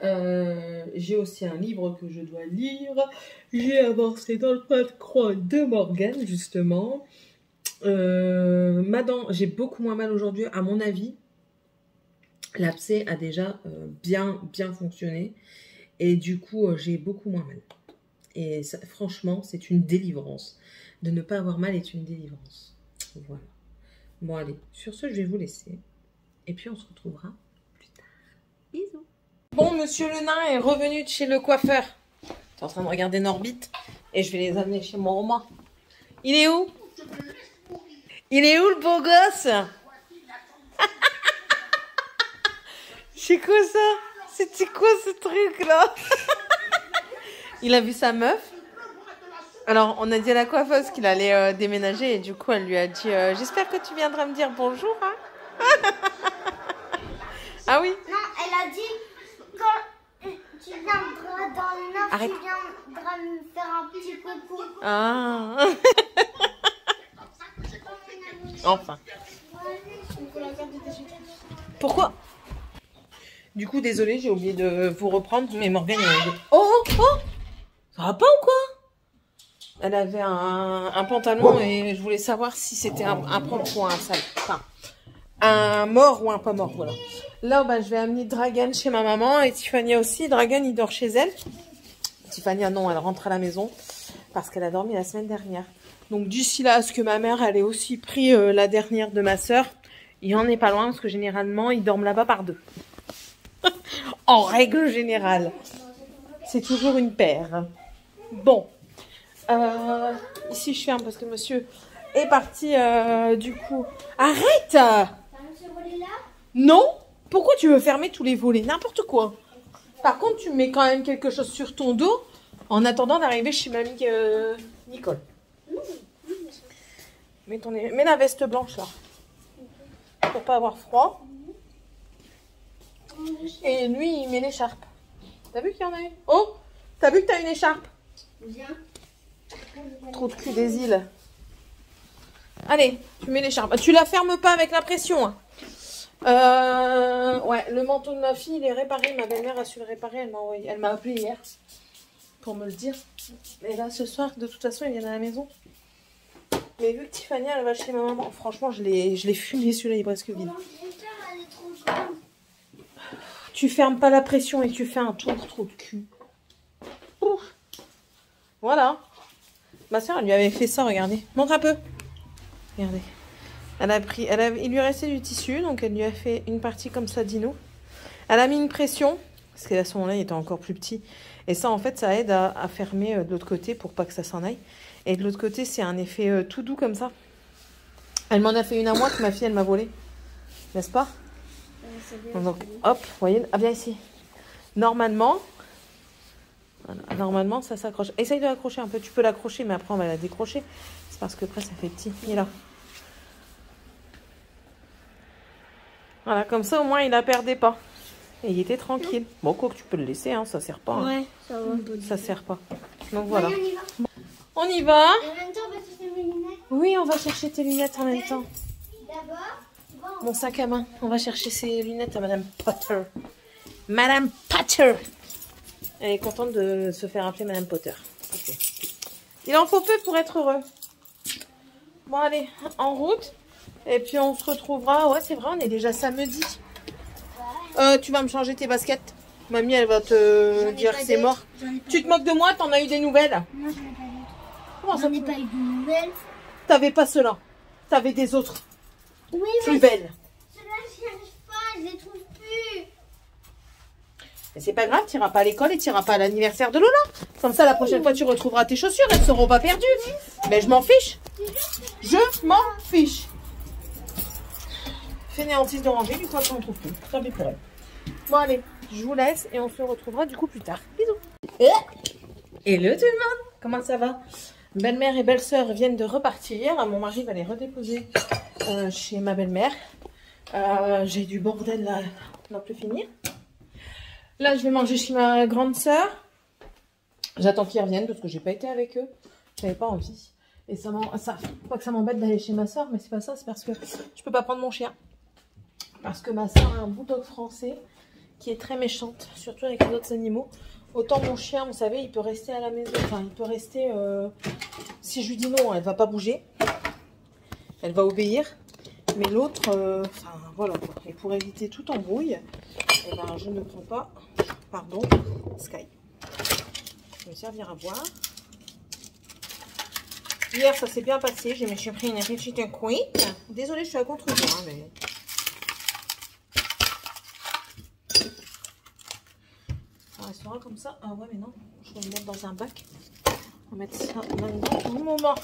J'ai aussi un livre que je dois lire. J'ai avancé dans le pas de croix de Morgane, justement. Ma dent, j'ai beaucoup moins mal aujourd'hui. À mon avis, l'abcès a déjà bien fonctionné. Et du coup, j'ai beaucoup moins mal. Et ça, franchement, c'est une délivrance. De ne pas avoir mal est une délivrance. Voilà. Bon, allez. Sur ce, je vais vous laisser. Et puis, on se retrouvera plus tard. Bisous. Bon, monsieur le nain est revenu de chez le coiffeur. Je suis en train de regarder Norbit. Et je vais les amener chez mon Romain. Il est où? Il est où, le beau gosse? C'est quoi ça? C'était quoi ce truc-là? Il a vu sa meuf. Alors, on a dit à la coiffeuse qu'il allait déménager et du coup, elle lui a dit j'espère que tu viendras me dire bonjour. Hein. Ah oui? Non, elle a dit quand tu viendras dans le nord, Arrête. tu viendras me faire un petit coucou. Ah. Enfin. Pourquoi? Du coup, désolée, j'ai oublié de vous reprendre, mais Morgane... Oh. Ça va pas ou quoi? Elle avait un pantalon et je voulais savoir si c'était un propre ou un sale. Enfin, un mort ou un pas mort, voilà. Là, bah, je vais amener Dragan chez ma maman et Tiffania aussi. Dragan, il dort chez elle. Tiffania, non, elle rentre à la maison parce qu'elle a dormi la semaine dernière. Donc, d'ici là, à ce que ma mère, elle ait aussi pris la dernière de ma soeur, il en est pas loin parce que généralement, ils dorment là-bas par deux. En règle générale. C'est toujours une paire. Bon. Ici, je ferme parce que monsieur est parti du coup. Arrête! T'as ce volet là? Non? Pourquoi tu veux fermer tous les volets? N'importe quoi. Par contre, tu mets quand même quelque chose sur ton dos en attendant d'arriver chez mamie Nicole. Mets la veste blanche là. Pour pas avoir froid. Et lui, il met l'écharpe. T'as vu qu'il y en a une? Oh! T'as vu que t'as une écharpe? Viens. Trop de cul des îles. Allez, tu mets l'écharpe. Tu la fermes pas avec la pression. Hein. Ouais, le manteau de ma fille, il est réparé. Ma belle-mère a su le réparer. Elle m'a appelé hier pour me le dire. Et là, ce soir, de toute façon, il vient à la maison. Mais vu que Tiffania, elle va chez ma maman, franchement, je l'ai fumé celui-là, il est presque vide. Tu fermes pas la pression et tu fais un tour, trop de cul. Ouf. Voilà. Ma soeur, elle lui avait fait ça, regardez. Montre un peu. Regardez. Il lui restait du tissu, donc elle lui a fait une partie comme ça, Dino. Elle a mis une pression, parce qu'à ce moment-là, il était encore plus petit. Et ça, en fait, ça aide à fermer de l'autre côté pour pas que ça s'en aille. Et de l'autre côté, c'est un effet tout doux comme ça. Elle m'en a fait une à moi que ma fille, elle m'a volé. N'est-ce pas? Donc, hop, vous voyez, ah bien ici. Normalement, voilà, normalement, ça s'accroche. Essaye de l'accrocher un peu. Tu peux l'accrocher, mais après, on va la décrocher. C'est parce que après, ça fait petit. Il est là. Voilà, comme ça, au moins, il la perdait pas. Et il était tranquille. Bon, quoi que tu peux le laisser, hein, ça sert pas. Hein. Ouais, ça va. Ça sert pas. Donc, voilà. Allez, On y va. en même temps, on va chercher mes lunettes. Oui, on va chercher tes lunettes en même temps. D'abord, Mon sac à main. On va chercher ses lunettes à Madame Potter. Madame Potter. Elle est contente de se faire appeler Madame Potter. Okay. Il en faut peu pour être heureux. Bon, allez, en route. Et puis, on se retrouvera. Ouais, c'est vrai, on est déjà samedi. Tu vas me changer tes baskets. Mamie, elle va te dire que c'est mort. Tu te moques de moi? T'en as eu des nouvelles? Moi, j'en ai pas d'autres. Comment ça? J'en ai pas eu de nouvelles. T'avais pas ceux-là. T'avais des autres. Oui, Plus mais belles. ceux-là, j'y arrive pas. Je les trouve plus. Mais c'est pas grave, t'iras pas à l'école et t'iras pas à l'anniversaire de Lola. Comme ça, la prochaine fois, tu retrouveras tes chaussures. Elles seront pas perdues. Mais je m'en fiche. Je m'en fiche. Fainéantise de ranger, du coup, après, on trouve plus. Tant pis pour elle. Bon, allez, je vous laisse et on se retrouvera du coup plus tard. Bisous. Hello tout le monde. Comment ça va? Belle-mère et belle-sœur viennent de repartir. Mon mari va les redéposer chez ma belle-mère. J'ai du bordel là, on n'a plus finir. Là, je vais manger chez ma grande sœur. J'attends qu'ils reviennent parce que j'ai pas été avec eux. J'avais pas envie. Et pas que ça m'embête d'aller chez ma sœur, mais c'est pas ça. C'est parce que je peux pas prendre mon chien. Parce que ma sœur a un bulldog français qui est très méchante, surtout avec les autres animaux. Autant mon chien, vous savez, il peut rester à la maison. Enfin, il peut rester... si je lui dis non, elle va pas bouger. Elle va obéir. Mais l'autre, enfin, voilà. Et pour éviter toute embrouille, eh ben, je ne prends pas, pardon, Sky. Je vais me servir à boire. Hier, ça s'est bien passé. Je me suis pris une petite cuite. Désolée, je suis à contre-jour, hein, mais... Ça restera comme ça. Ah ouais, mais non. Je vais le mettre dans un bac. On va mettre ça là-dedans pour le moment.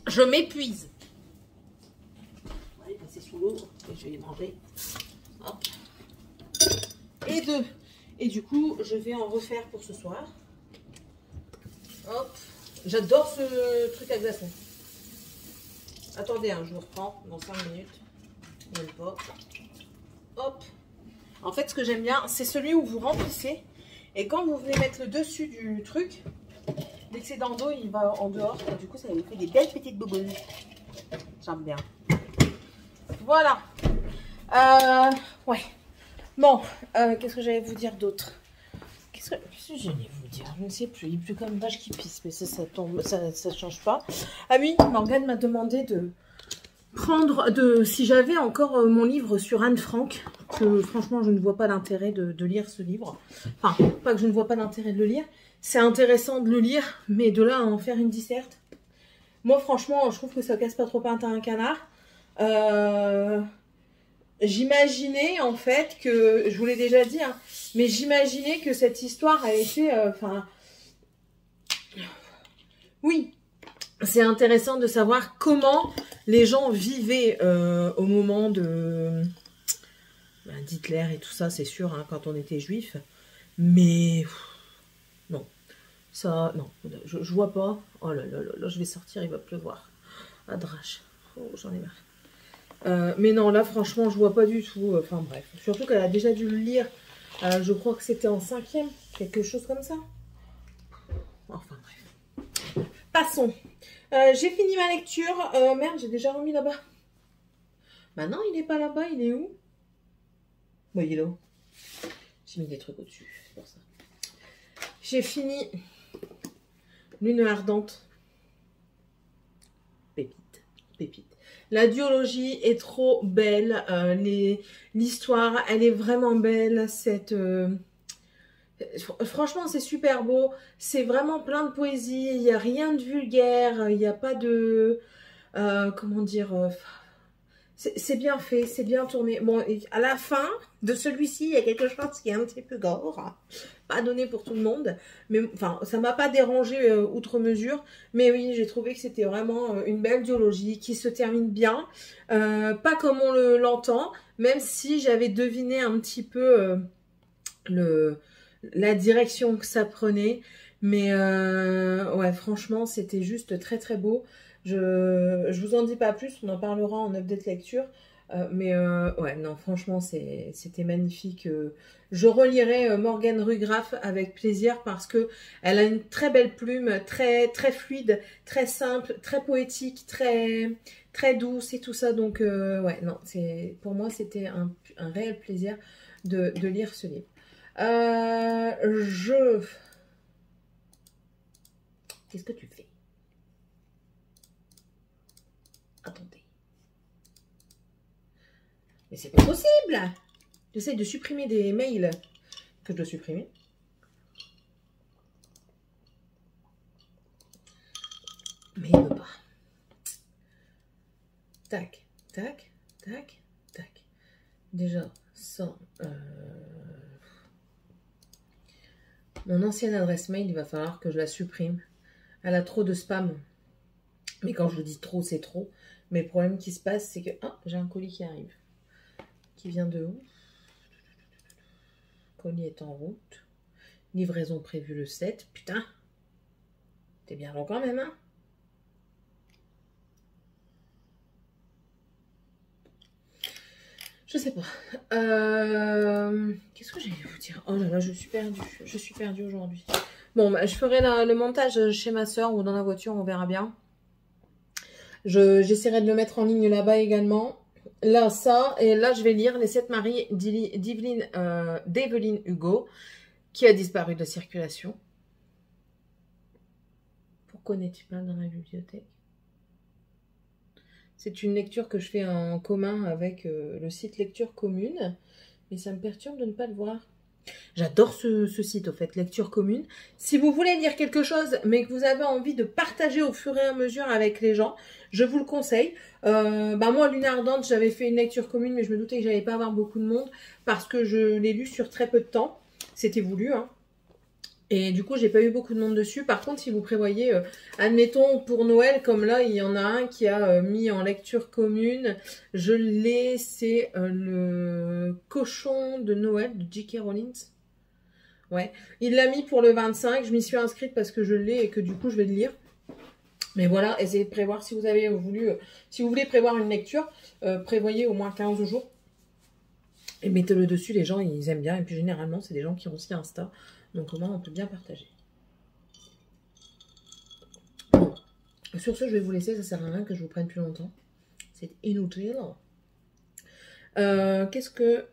Je m'épuise. On va les passer sous l'eau et je vais les manger. Hop. Et du coup, je vais en refaire pour ce soir. Hop. J'adore ce truc à glaçons. Attendez, hein, je vous reprends dans 5 minutes. Même pas. Hop. En fait, ce que j'aime bien, c'est celui où vous remplissez. Et quand vous venez mettre le dessus du truc, l'excédent d'eau, il va en dehors. Et du coup, ça vous fait des belles petites boboules. J'aime bien. Voilà. Ouais. Bon, qu'est-ce que j'allais vous dire d'autre? Qu'est-ce que j'allais vous dire? Je ne sais plus. Il est plus comme une vache qui pisse, mais ça tombe, ça change pas. Ah oui, Morgane m'a demandé de prendre, si j'avais encore mon livre sur Anne Frank, que franchement, je ne vois pas l'intérêt de lire ce livre. Enfin, pas que je ne vois pas l'intérêt de le lire. C'est intéressant de le lire, mais de là à en faire une disserte. Moi, franchement, je trouve que ça casse pas trop pain à un canard. J'imaginais, en fait, que... Je vous l'ai déjà dit, hein, mais j'imaginais que cette histoire a été... Enfin... oui, c'est intéressant de savoir comment les gens vivaient au moment de... d'Hitler et tout ça, c'est sûr, hein, quand on était juif. Mais... non. Ça, non, je vois pas. Oh là là là là, je vais sortir, il va pleuvoir. Ah, drache. Oh, j'en ai marre. Mais non, là, franchement, je vois pas du tout. Enfin, bref. Surtout qu'elle a déjà dû le lire. Je crois que c'était en 5e. Quelque chose comme ça. Enfin, bref. Passons. J'ai fini ma lecture. Merde, j'ai déjà remis là-bas. Bah non, il est pas là-bas. Il est où? Bah, il est là. J'ai mis des trucs au-dessus. C'est pour ça. J'ai fini Lune ardente. Pépite. Pépite. La duologie est trop belle. L'histoire, elle est vraiment belle. Franchement, c'est super beau. C'est vraiment plein de poésie. Il n'y a rien de vulgaire. Il n'y a pas de... comment dire... c'est bien fait, c'est bien tourné. Bon, et à la fin de celui-ci, il y a quelque chose qui est un petit peu gore. Pas donné pour tout le monde. Mais enfin, ça m'a pas dérangé outre mesure. Mais oui, j'ai trouvé que c'était vraiment une belle duologie qui se termine bien. Pas comme on l'entend. Même si j'avais deviné un petit peu la direction que ça prenait. Mais ouais, franchement, c'était juste très très beau. Je vous en dis pas plus, on en parlera en update lecture. Ouais, non, franchement, c'était magnifique. Je relirai Morgane Rugraff avec plaisir parce que elle a une très belle plume, très, très fluide, très simple, très poétique, très, très douce et tout ça. Donc, ouais, non, pour moi, c'était un réel plaisir de lire ce livre. Qu'est-ce que tu fais? Attendez. Mais c'est pas possible! J'essaie de supprimer des mails que je dois supprimer. Mais il ne veut pas. Tac, tac, tac, tac. Déjà, ça... Mon ancienne adresse mail, il va falloir que je la supprime. Elle a trop de spam. Mais quand je dis trop, c'est trop. Mais le problème qui se passe, c'est que... Ah, j'ai un colis qui arrive. Qui vient de où? Colis est en route. Livraison prévue le 7. Putain. T'es bien long quand même, hein? Je sais pas. Qu'est-ce que j'allais vous dire? Oh là là, je suis perdue. Je suis perdue aujourd'hui. Bon, bah, je ferai le montage chez ma soeur ou dans la voiture, on verra bien. J'essaierai de le mettre en ligne là-bas également. Là, ça. Et là, je vais lire Les 7 maris d'Evelyne Hugo, qui a disparu de la circulation. Pourquoi n'est-il pas dans la bibliothèque? C'est une lecture que je fais en commun avec le site Lecture Commune. Mais ça me perturbe de ne pas le voir. J'adore ce site, au fait, Lecture Commune. Si vous voulez lire quelque chose, mais que vous avez envie de partager au fur et à mesure avec les gens, je vous le conseille. Moi, Lune Ardente, j'avais fait une lecture commune, mais je me doutais que j'allais pas avoir beaucoup de monde parce que je l'ai lu sur très peu de temps. C'était voulu, hein. Et du coup, j'ai pas eu beaucoup de monde dessus. Par contre, si vous prévoyez, admettons, pour Noël, comme là, il y en a un qui a mis en lecture commune. Je l'ai, c'est le cochon de Noël de J.K. Rowling. Ouais, il l'a mis pour le 25. Je m'y suis inscrite parce que je l'ai et que du coup, je vais le lire. Mais voilà, essayez de prévoir si vous avez voulu, si vous voulez prévoir une lecture, prévoyez au moins 15 jours. Et mettez-le dessus, les gens, ils aiment bien. Et puis, généralement, c'est des gens qui ont aussi Insta. Donc, au moins, on peut bien partager. Bon. Sur ce, je vais vous laisser. Ça sert à rien que je vous prenne plus longtemps. C'est inutile. Qu'est-ce que...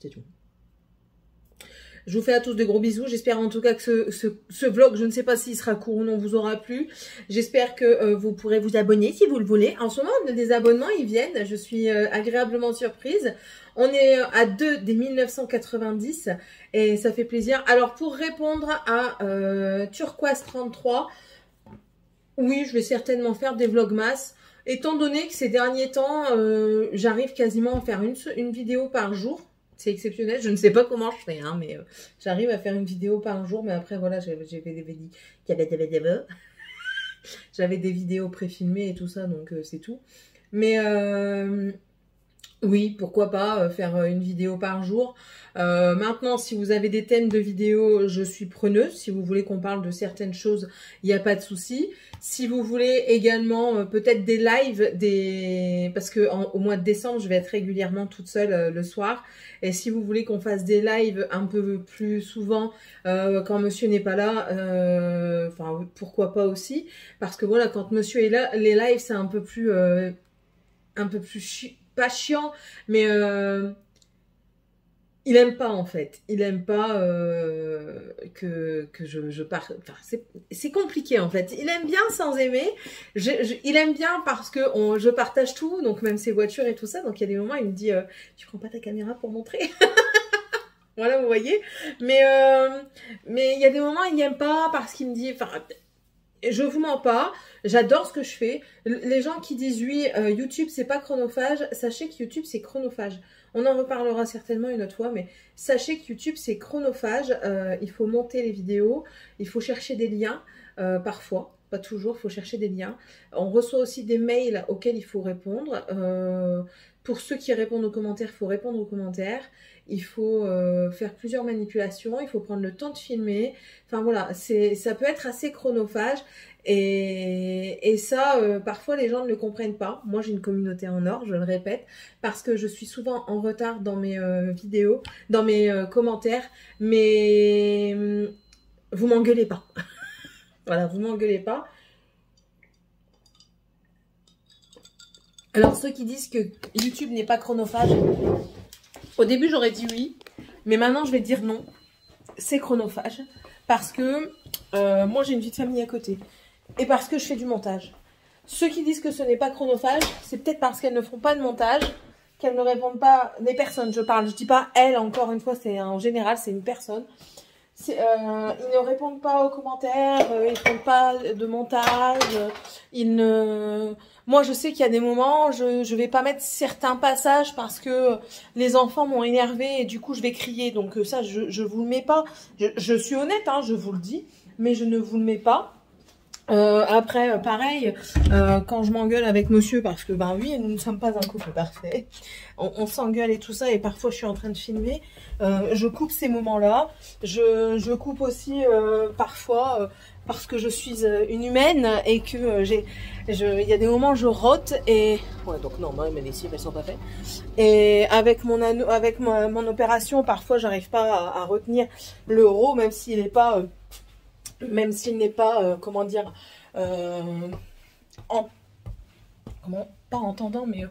C'est tout. Je vous fais à tous de gros bisous. J'espère en tout cas que ce vlog, je ne sais pas s'il sera court ou non, vous aura plu. J'espère que vous pourrez vous abonner si vous le voulez. En ce moment, des abonnements, ils viennent. Je suis agréablement surprise. On est à 2 des 1990 et ça fait plaisir. Alors, pour répondre à Turquoise33, oui, je vais certainement faire des vlogmas. Étant donné que ces derniers temps, j'arrive quasiment à faire une vidéo par jour. C'est exceptionnel, je ne sais pas comment je fais, hein, mais j'arrive à faire une vidéo par jour. Mais après, voilà, j'avais des vidéos pré-filmées et tout ça, donc c'est tout. Mais oui, pourquoi pas faire une vidéo par jour. Maintenant, si vous avez des thèmes de vidéos, je suis preneuse. Si vous voulez qu'on parle de certaines choses, il n'y a pas de souci. Si vous voulez également peut-être des lives, parce que au mois de décembre, je vais être régulièrement toute seule le soir. Et si vous voulez qu'on fasse des lives un peu plus souvent quand monsieur n'est pas là, enfin pourquoi pas aussi. Parce que voilà, quand monsieur est là, les lives c'est un peu plus pas chiant, mais il aime pas en fait. Il aime pas que je parte. Enfin, c'est compliqué en fait. Il aime bien sans aimer. Il aime bien parce que je partage tout, donc même ses voitures et tout ça. Donc il y a des moments, il me dit tu prends pas ta caméra pour montrer. Voilà, vous voyez. Mais il y a des moments, il n'aime pas parce qu'il me dit. Enfin, je vous mens pas, j'adore ce que je fais. Les gens qui disent oui, YouTube c'est pas chronophage, sachez que YouTube c'est chronophage. On en reparlera certainement une autre fois, mais sachez que YouTube c'est chronophage. Il faut monter les vidéos, il faut chercher des liens, parfois, pas toujours, il faut chercher des liens. On reçoit aussi des mails auxquels il faut répondre. Pour ceux qui répondent aux commentaires, il faut répondre aux commentaires. Il faut faire plusieurs manipulations, il faut prendre le temps de filmer. Enfin voilà, ça peut être assez chronophage. Et ça, parfois les gens ne le comprennent pas. Moi j'ai une communauté en or, je le répète, parce que je suis souvent en retard dans mes vidéos, dans mes commentaires, mais vous m'engueulez pas. Voilà, vous m'engueulez pas. Alors ceux qui disent que YouTube n'est pas chronophage, au début j'aurais dit oui, mais maintenant je vais dire non, c'est chronophage, parce que moi j'ai une vie de famille à côté. Et parce que je fais du montage. Ceux qui disent que ce n'est pas chronophage, c'est peut-être parce qu'elles ne font pas de montage, qu'elles ne répondent pas, des personnes, je parle, je dis pas elles, encore une fois, c'est en général, c'est une personne. Ils ne répondent pas aux commentaires, ils ne font pas de montage, Moi, je sais qu'il y a des moments, je vais pas mettre certains passages parce que les enfants m'ont énervé et du coup, je vais crier. Donc ça, je vous le mets pas. Je suis honnête, hein, je vous le dis, mais je ne vous le mets pas. Après, pareil, quand je m'engueule avec monsieur, parce que ben oui, nous ne sommes pas un couple parfait, on s'engueule et tout ça, et parfois je suis en train de filmer, je coupe ces moments-là, je coupe aussi parfois parce que je suis une humaine et que il y a des moments où je rote et ouais, donc non, mais les cils elles sont pas faites. Et avec mon opération, parfois j'arrive pas à retenir le rot, même s'il n'est pas comment dire, pas entendant, mais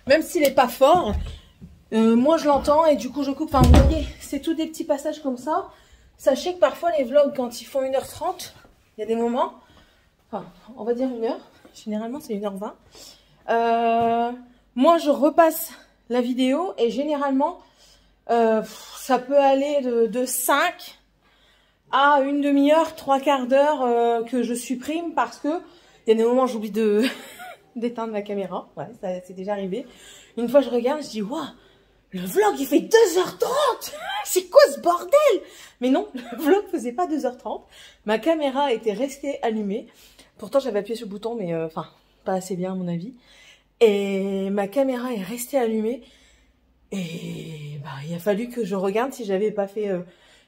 même s'il n'est pas fort, moi je l'entends et du coup je coupe. Enfin, vous voyez, c'est tous des petits passages comme ça. Sachez que parfois les vlogs, quand ils font 1h30, il y a des moments, enfin, on va dire 1h, généralement c'est 1h20. Moi je repasse la vidéo et généralement ça peut aller de 5 à une demi-heure, 3/4 d'heure que je supprime parce que il y a des moments où j'oublie d'éteindre la caméra. Ouais, ça c'est déjà arrivé. Une fois je regarde, je dis waouh, le vlog il fait 2h30. C'est quoi ce bordel? Mais non, le vlog faisait pas 2h30. Ma caméra était restée allumée. Pourtant j'avais appuyé sur le bouton, mais enfin pas assez bien à mon avis. Et ma caméra est restée allumée. Et bah il a fallu que je regarde si j'avais pas fait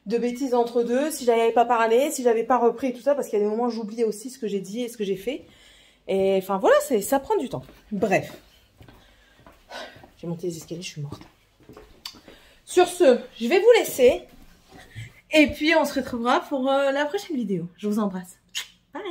de bêtises entre deux, si j'avais pas parlé, si j'avais pas repris tout ça, parce qu'il y a des moments où j'oubliais aussi ce que j'ai dit et ce que j'ai fait. Et enfin voilà, ça prend du temps. Bref. J'ai monté les escaliers, je suis morte. Sur ce, je vais vous laisser. Et puis on se retrouvera pour la prochaine vidéo. Je vous embrasse. Bye.